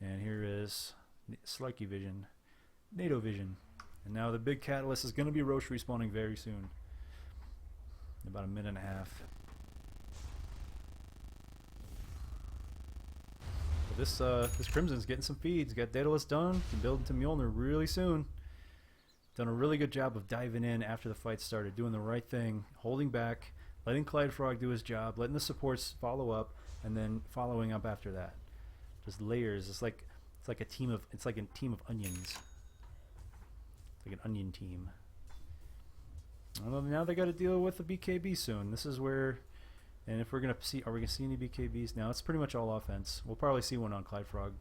And here is Slarky Vision, NATO Vision. And now the big catalyst is going to be Roche respawning very soon. In about a minute and a half. But this Crimson's getting some feeds. Got Daedalus done. Can build into Mjolnir really soon. Done a really good job of diving in after the fight started, doing the right thing, holding back, letting Clyde Frog do his job, letting the supports follow up, and then following up after that. Just layers. It's like a team of onions. It's like an onion team. Well, now they got to deal with the BKB soon. This is where, and if we're gonna see, are we gonna see any BKBs now? It's pretty much all offense. We'll probably see one on Clyde Frog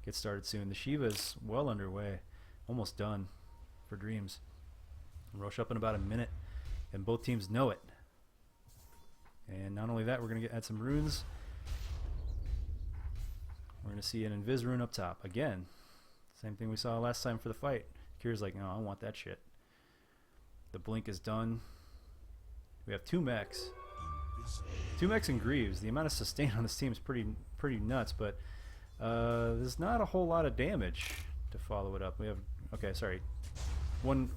get started soon. The Shiva's well underway, almost done for Dreams. Roche up in about a minute, and both teams know it. And not only that, we're gonna add some runes. We're gonna see an Invis rune up top again. Same thing we saw last time for the fight. Kira's like, no, I don't want that shit. The blink is done. We have 2 mechs. 2 mechs and Greaves. The amount of sustain on this team is pretty nuts, but there's not a whole lot of damage to follow it up. We have, okay, sorry, one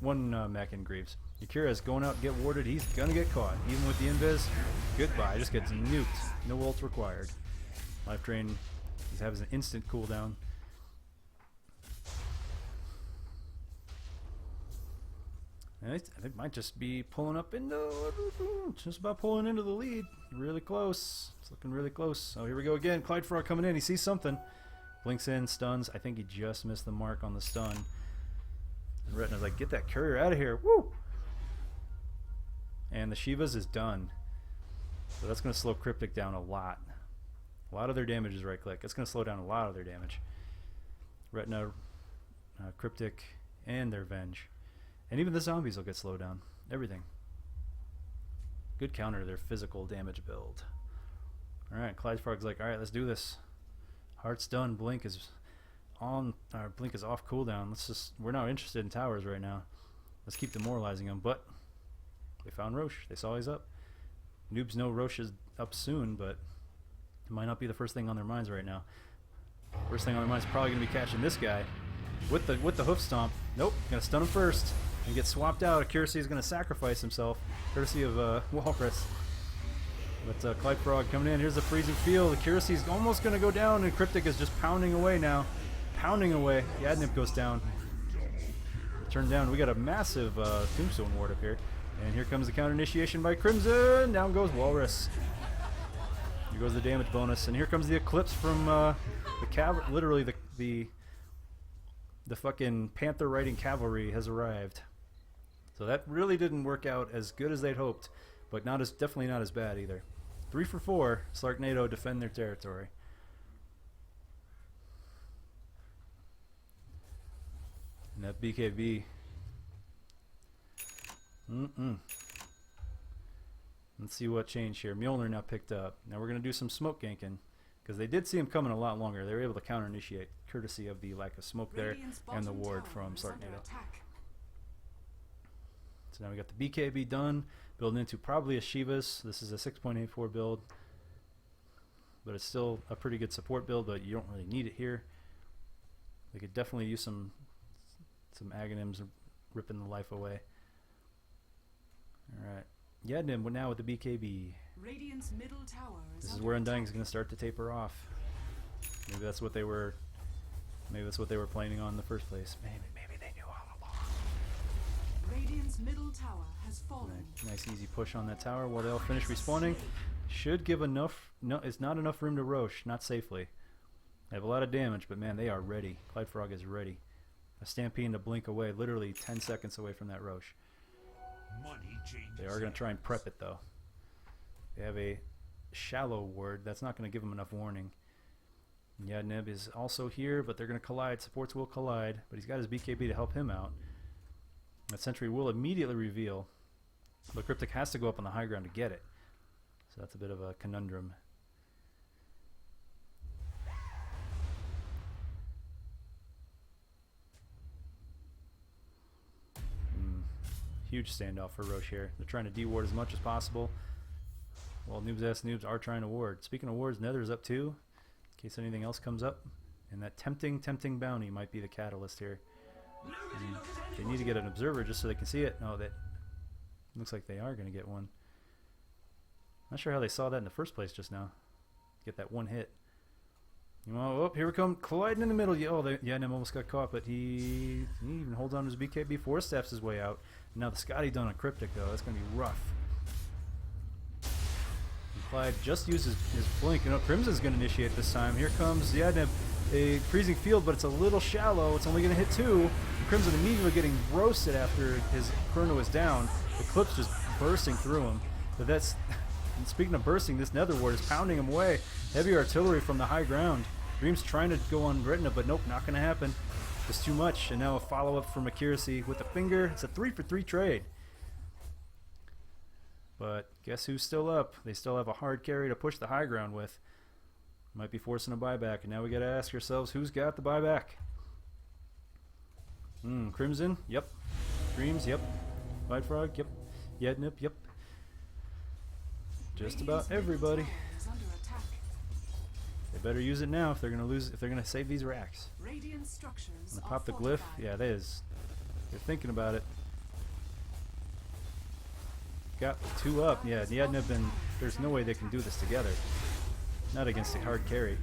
mech and Greaves. Akira is going out to get warded. He's gonna get caught. Even with the invis, goodbye. Just gets nuked. No ult required. Life Drain has an instant cooldown. And I think might just be pulling up into, just about pulling into the lead. Really close. It's looking really close. Oh, here we go again. Clyde Frog coming in. He sees something. Blinks in, stuns. I think he just missed the mark on the stun. And Retina's like, get that courier out of here. Woo! And the Shiva's is done. So that's going to slow Cryptic down a lot. A lot of their damage is right click. It's going to slow down a lot of their damage. Retina Cryptic and their Venge. And even the zombies will get slowed down. Everything. Good counter to their physical damage build. Alright, Clydefrog's like, alright, let's do this. Heart's done. Blink is on. Blink is off cooldown. We're not interested in towers right now. Let's keep demoralizing them. But they found Roche. They saw he's up. Noobs know Roche is up soon, but it might not be the first thing on their minds right now. First thing on their minds is probably going to be catching this guy with the hoof stomp. Nope, gonna stun him first and get swapped out. Accuracy is going to sacrifice himself, courtesy of Walrus. But Clydefrog coming in. Here's the freezing field. Accuracy is almost going to go down, and Cryptic is just pounding away now. Pounding away. Yadnip goes down. Turned down. We got a massive Tombstone ward up here. And here comes the counter initiation by Crimson. Down goes Walrus. Here goes the damage bonus. And here comes the Eclipse from the literally the fucking Panther riding cavalry has arrived. So that really didn't work out as good as they'd hoped, but definitely not as bad either. 3 for 4. Slarknado defend their territory. And that BKB. Let's see what changed here. Mjolnir now picked up. Now we're going to do some smoke ganking, because they did see him coming a lot longer. They were able to counter initiate, courtesy of the lack of smoke there and the ward from Slarknado. So now we got the BKB done, building into probably a Shiva's. This is a 6.84 build, but it's still a pretty good support build, but you don't really need it here. They could definitely use some Aghanims ripping the life away. Alright. Yadnim now with the BKB. Radiant's middle tower This is where Undying is going to start to taper off. Maybe that's what they were planning on in the first place. Maybe they knew all along. Radiant's middle tower has fallen. Nice easy push on that tower while they all finish respawning. Should give enough. No, it's not enough room to Roche. Not safely. They have a lot of damage, but man, they are ready. Clydefrog is ready. A Stampede to blink away, literally 10 seconds away from that Roche. They are going to try and prep it though. They have a shallow ward. That's not going to give them enough warning. Yadnib is also here, but they're going to collide. Supports will collide, but he's got his BKB to help him out. That sentry will immediately reveal, but Cryptic has to go up on the high ground to get it. So that's a bit of a conundrum. Huge standoff for Roche here. They're trying to de-ward as much as possible, while Noobs are trying to ward. Speaking of wards, Nether's up too, in case anything else comes up. And that tempting bounty might be the catalyst here. And they need to get an observer just so they can see it. No, that looks like they are going to get one. Not sure how they saw that in the first place just now. Get that one hit. Oh, here we come, colliding in the middle. Oh, Yadnim almost got caught, but he even holds on to his BKB. 4 steps his way out. Now the Scotty done on Cryptic though. That's going to be rough. And Clyde just uses his blink. Crimson's going to initiate this time. Here comes Yadnim. A freezing field, but it's a little shallow. It's only going to hit 2. And Crimson immediately getting roasted after his chrono is down. The Eclipse just bursting through him. But that's... And speaking of bursting, this Nether ward is pounding him away. Heavy artillery from the high ground. Dream's trying to go on Retina, but nope, not going to happen. Just too much. And now a follow-up from Accuracy with the finger. It's a 3 for 3 trade. But guess who's still up? They still have a hard carry to push the high ground with. Might be forcing a buyback. And now we got to ask ourselves, who's got the buyback? Crimson? Yep. Dreams? Yep. Clydefrog? Yep. Yadnip? Yep. Just about everybody. They better use it now if they're gonna lose. If they're gonna save these racks. Radiant structures And pop the glyph. Yeah, that is. They're thinking about it. Got 2 up. Yeah, Yadnib and there's no way they can do this together. Not against a hard carry.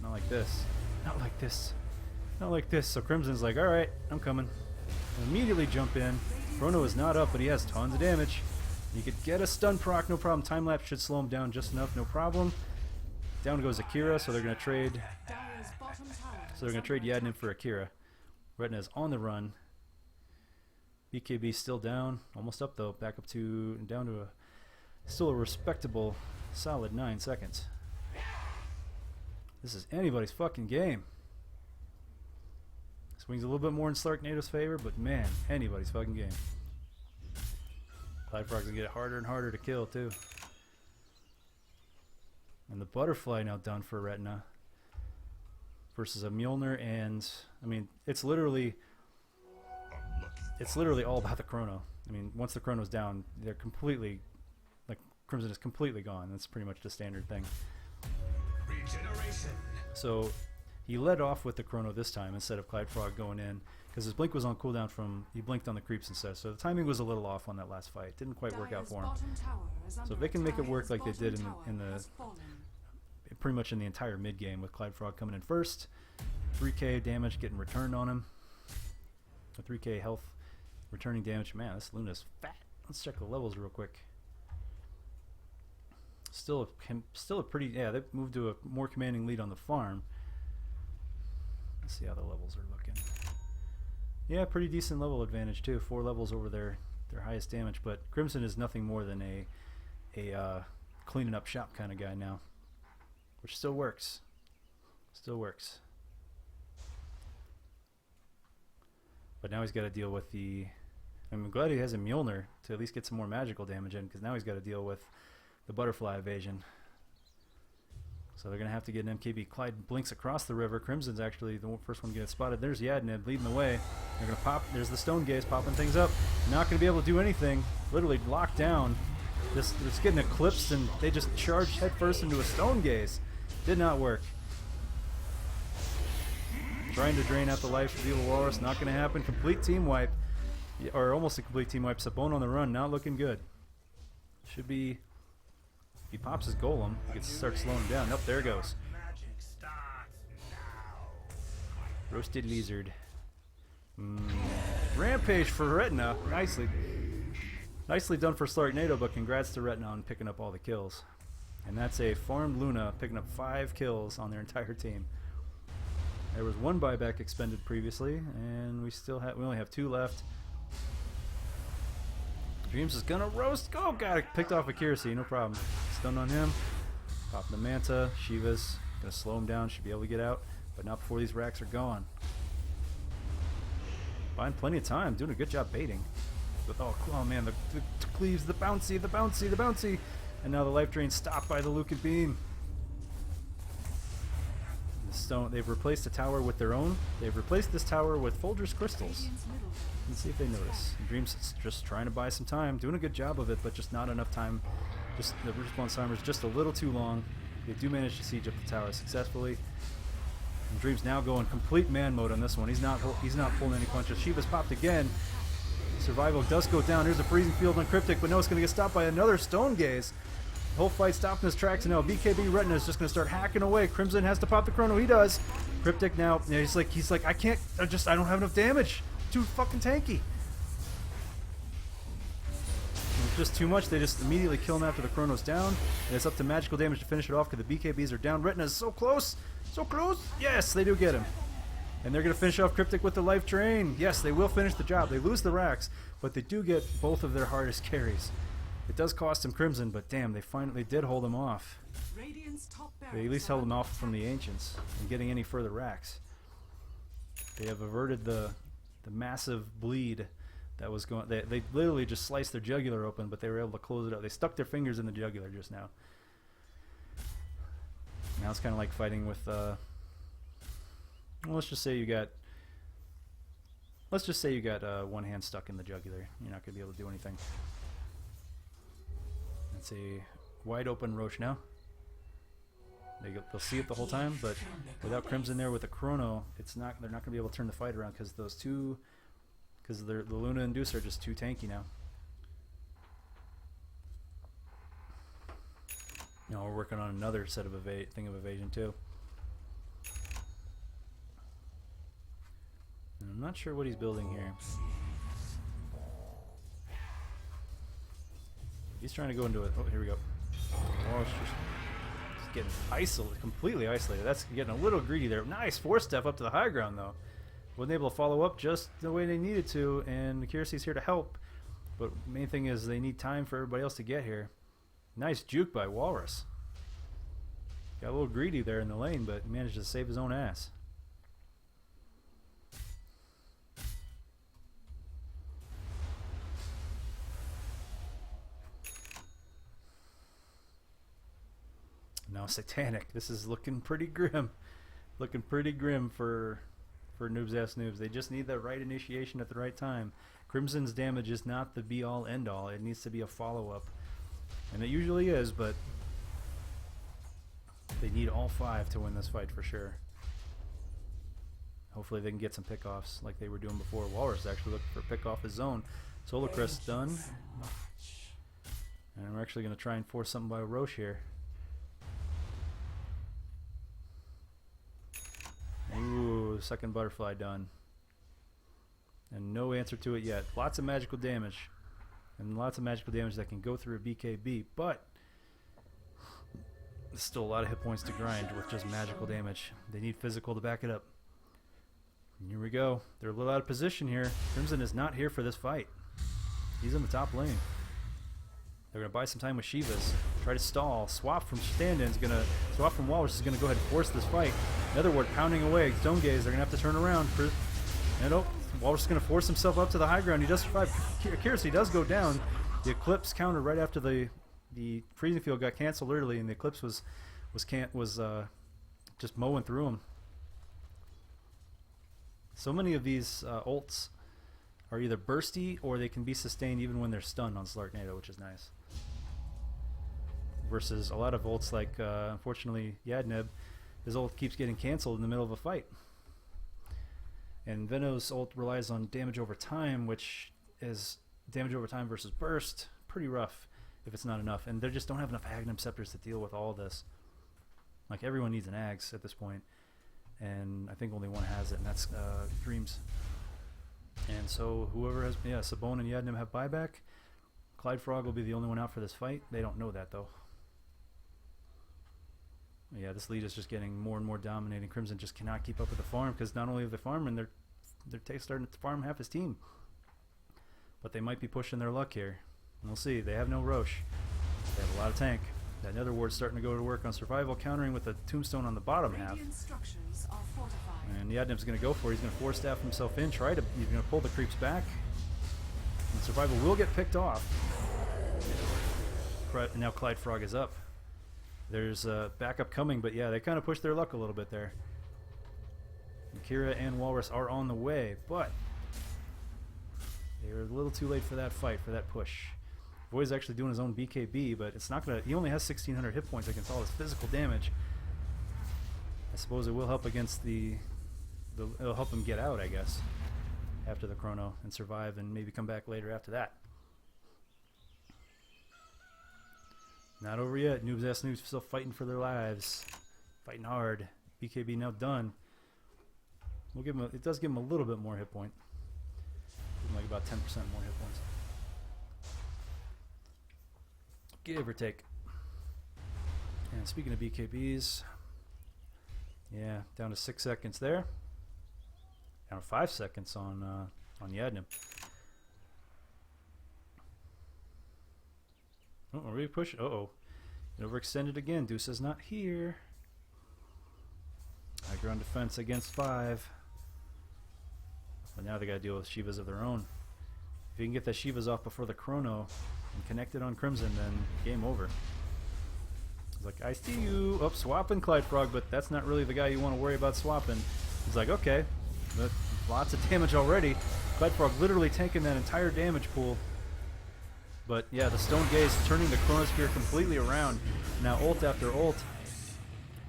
Not like this. Not like this. Not like this. So Crimson's like, all right, I'm coming. And immediately jump in. Chrono is not up, but he has tons of damage. You could get a stun proc, no problem. Time lapse should slow him down just enough, no problem. Down goes Akira, so they're gonna trade. So they're gonna trade Yadnim for Akira. Retina is on the run. BKB still down, almost up though. Back up to down to still a respectable, solid 9 seconds. This is anybody's fucking game. Swings a little bit more in Slarknado's favor, but man, anybody's fucking game. Clyde Frog's gonna get harder and harder to kill too. And the butterfly now done for Retina versus a Mjolnir, and I mean it's literally all about the chrono. I mean, once the chrono's down, they're completely, like, Crimson is completely gone. That's pretty much the standard thing. Regeneration. So he led off with the chrono this time instead of Clyde Frog going in, because his blink was on cooldown from, he blinked on the creeps instead. So the timing was a little off on that last fight. Didn't quite work out for him. So if they can make it work like they did in the pretty much in the entire mid game with Clyde Frog coming in first, 3k damage getting returned on him, a 3k health returning damage. Man, this Luna's fat. Let's check the levels real quick. Still a pretty, yeah, they've moved to a more commanding lead on the farm. Let's see how the levels are looking. Yeah, pretty decent level advantage too. 4 levels over their highest damage, but Crimson is nothing more than a cleaning up shop kind of guy now, which still works. Still works. But now he's got to deal with the... I'm glad he has a Mjolnir to at least get some more magical damage in, because now he's got to deal with the butterfly evasion. So they're going to have to get an MKB. Clyde blinks across the river. Crimson's actually the first one to get spotted. There's Yadnib leading the way. They're going to pop. There's the Stone Gaze popping things up. Not going to be able to do anything. Literally locked down. It's getting eclipsed, and they just charged headfirst into a Stone Gaze. Did not work. Trying to drain out the life of Evil Walrus. Not going to happen. Complete team wipe. Or almost a complete team wipe. Sabone on the run. Not looking good. Should be... He pops his golem, he gets to start slowing him down. Nope, there it goes. Roasted lizard. Rampage for Retina. Nicely done for Slarknado, but congrats to Retina on picking up all the kills. And that's a farmed Luna picking up 5 kills on their entire team. There was 1 buyback expended previously, and we only have 2 left. Dreams is gonna roast. Oh, got it. Picked off accuracy, no problem. Stun on him. Pop the Manta. Shiva's gonna slow him down. Should be able to get out, but not before these racks are gone. Buying plenty of time. Doing a good job baiting. But, oh man, the cleaves, the bouncy. And now the life drain stopped by the Lucan Beam. The stone. They've replaced the tower with their own. They've replaced this tower with Folger's crystals. Let's see if they notice. Dreams is just trying to buy some time, doing a good job of it, but just not enough time. Just the respawn timer is just a little too long. They do manage to siege up the tower successfully. And Dreams now going complete man mode on this one. He's not pulling any punches. Shiva's popped again. Survival does go down. Here's a freezing field on Cryptic, but no, it's going to get stopped by another Stone Gaze. The whole fight stopped in his tracks, and now BKB Retina is just going to start hacking away. Crimson has to pop the chrono. He does. Cryptic now, yeah, he's like, I don't have enough damage. Too fucking tanky. It's just too much. They just immediately kill him after the chrono's down, and it's up to magical damage to finish it off because the BKBs are down. Retina is so close, so close. Yes, they do get him, and they're gonna finish off Cryptic with the life drain. Yes, they will finish the job. They lose the racks, but they do get both of their hardest carries. It does cost him Crimson, but damn, they finally did hold him off. They at least held him off from the Ancients and getting any further racks. They have averted the massive bleed that was going. They literally just sliced their jugular open, but they were able to close it up. They stuck their fingers in the jugular just now. Now it's kind of like fighting with. Well, let's just say you got one hand stuck in the jugular. You're not gonna be able to do anything. It's a wide open Roche now. They'll see it the whole time, but without Crimson there with the chrono, they're not going to be able to turn the fight around because the Luna and Deuce are just too tanky now. Now we're working on another set of thing of evasion too. And I'm not sure what he's building here. He's trying to go into it. Oh, here we go. Oh, it's just getting isolated, completely isolated. That's getting a little greedy there. Nice 4-step up to the high ground though. Wasn't able to follow up just the way they needed to, and Accuracy's here to help. But main thing is they need time for everybody else to get here. Nice juke by Walrus. Got a little greedy there in the lane, but managed to save his own ass. Now Satanic. This is looking pretty grim. Looking pretty grim for Noobs Ass Noobs. They just need the right initiation at the right time. Crimson's damage is not the be-all, end-all. It needs to be a follow-up. And it usually is, but they need all 5 to win this fight for sure. Hopefully they can get some pickoffs like they were doing before. Walrus actually looking for a pick off his zone. Solar Crest done. And we're actually going to try and force something by Roche here. Ooh, second butterfly done. And no answer to it yet. Lots of magical damage. And lots of magical damage that can go through a BKB, but there's still a lot of hit points to grind with just magical damage. They need physical to back it up. And here we go. They're a little out of position here. Crimson is not here for this fight. He's in the top lane. They're going to buy some time with Shivas. Try to stall. Swap from stand-in's going to... Swap from Walrus is going to go ahead and force this fight. In other words, pounding away. Stone Gaze, they're going to have to turn around. And oh, Walrus is going to force himself up to the high ground. He does survive. Kirsi does go down. The Eclipse counter right after the freezing field got canceled early, and the Eclipse was just mowing through him. So many of these ults are either bursty or they can be sustained even when they're stunned on Slarknado, which is nice. Versus a lot of ults like, unfortunately, Yadnib, his ult keeps getting canceled in the middle of a fight. And Veno's ult relies on damage over time, which is damage over time versus burst. Pretty rough if it's not enough. And they just don't have enough Aghanim Scepters to deal with all of this. Like, everyone needs an Ags at this point. And I think only one has it, and that's Dreams. And so whoever has... Yeah, Sabone and Yadnim have buyback. Clyde Frog will be the only one out for this fight. They don't know that, though. Yeah, this lead is just getting more and more dominating. Crimson just cannot keep up with the farm, because not only have they farmed, and they're starting to farm half his team. But they might be pushing their luck here. And we'll see. They have no Roche. They have a lot of tank. That Nether Ward's starting to go to work on survival, countering with a tombstone on the bottom half. And Yadnib's going to go for it. He's going to force staff himself in. He's going to pull the creeps back. And survival will get picked off. And now Clyde Frog is up. There's backup coming, but yeah, they kind of pushed their luck a little bit there. And Kira and Walrus are on the way, but they're a little too late for that fight, for that push. Void's actually doing his own BKB, but it's not gonna. He only has 1,600 hit points against all his physical damage. I suppose it will help against it'll help him get out, I guess, after the chrono and survive, and maybe come back later after that. Not over yet. Noobs Ass Noobs still fighting for their lives, fighting hard. BKB now done. We'll give him. It does give him a little bit more hit point. Give him like about 10% more hit points. Give or take. And speaking of BKBs, yeah, down to 6 seconds there. Down to 5 seconds on Yadnim. Oh, are we pushing? Uh-oh. It overextended again. Deuce is not here. High ground defense against 5. But now they got to deal with Shivas of their own. If you can get the Shivas off before the chrono and connect it on Crimson, then game over. He's like, I see you. Oh, swapping Clyde Frog, but that's not really the guy you want to worry about swapping. He's like, okay, but lots of damage already. Clyde Frog literally taking that entire damage pool. But yeah, the Stone Gaze turning the Chronosphere completely around. Now ult after ult.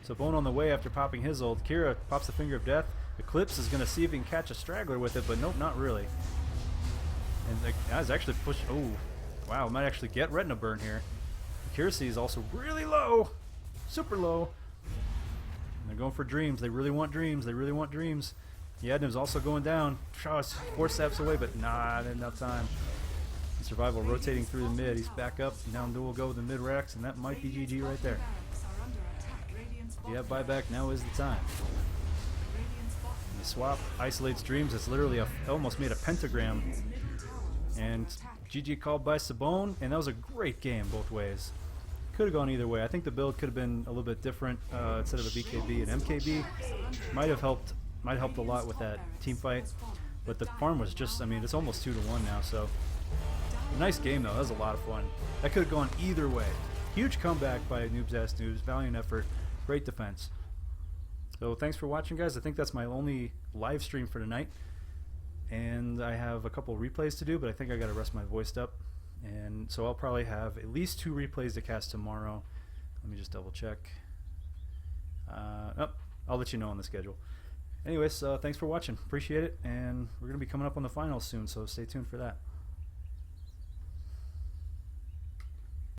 Sabone on the way after popping his ult. Kira pops the Finger of Death. Eclipse is going to see if he can catch a straggler with it, but nope, not really. And the guy's actually pushed. Oh, wow, might actually get Retina Burn here. Kirsi is also really low. Super low. And they're going for Dreams. They really want Dreams. They really want Dreams. Yadnim's also going down. Oh, it's 4 steps away, but not enough time. Survival rotating through the mid. He's back up. Now we'll go with the mid racks, and that might be GG right there. If you have buyback, now is the time. And the swap isolates Dreams. It's literally almost made a pentagram. And GG called by Sabone, and that was a great game both ways. Could have gone either way. I think the build could have been a little bit different. Instead of a BKB and MKB, might have helped a lot with that team fight. But the farm was just, I mean, it's almost 2-1 now, so. Nice game though, that was a lot of fun. That could have gone either way. huge comeback by Noobs Ass Noobs. Valiant effort. Great defense. So thanks for watching, guys. I think that's my only live stream for tonight. And I have a couple replays to do, but I think I got to rest my voice up. And so I'll probably have at least 2 replays to cast tomorrow. Let me just double check. I'll let you know on the schedule. Anyways, thanks for watching. Appreciate it. And we're going to be coming up on the finals soon, so stay tuned for that.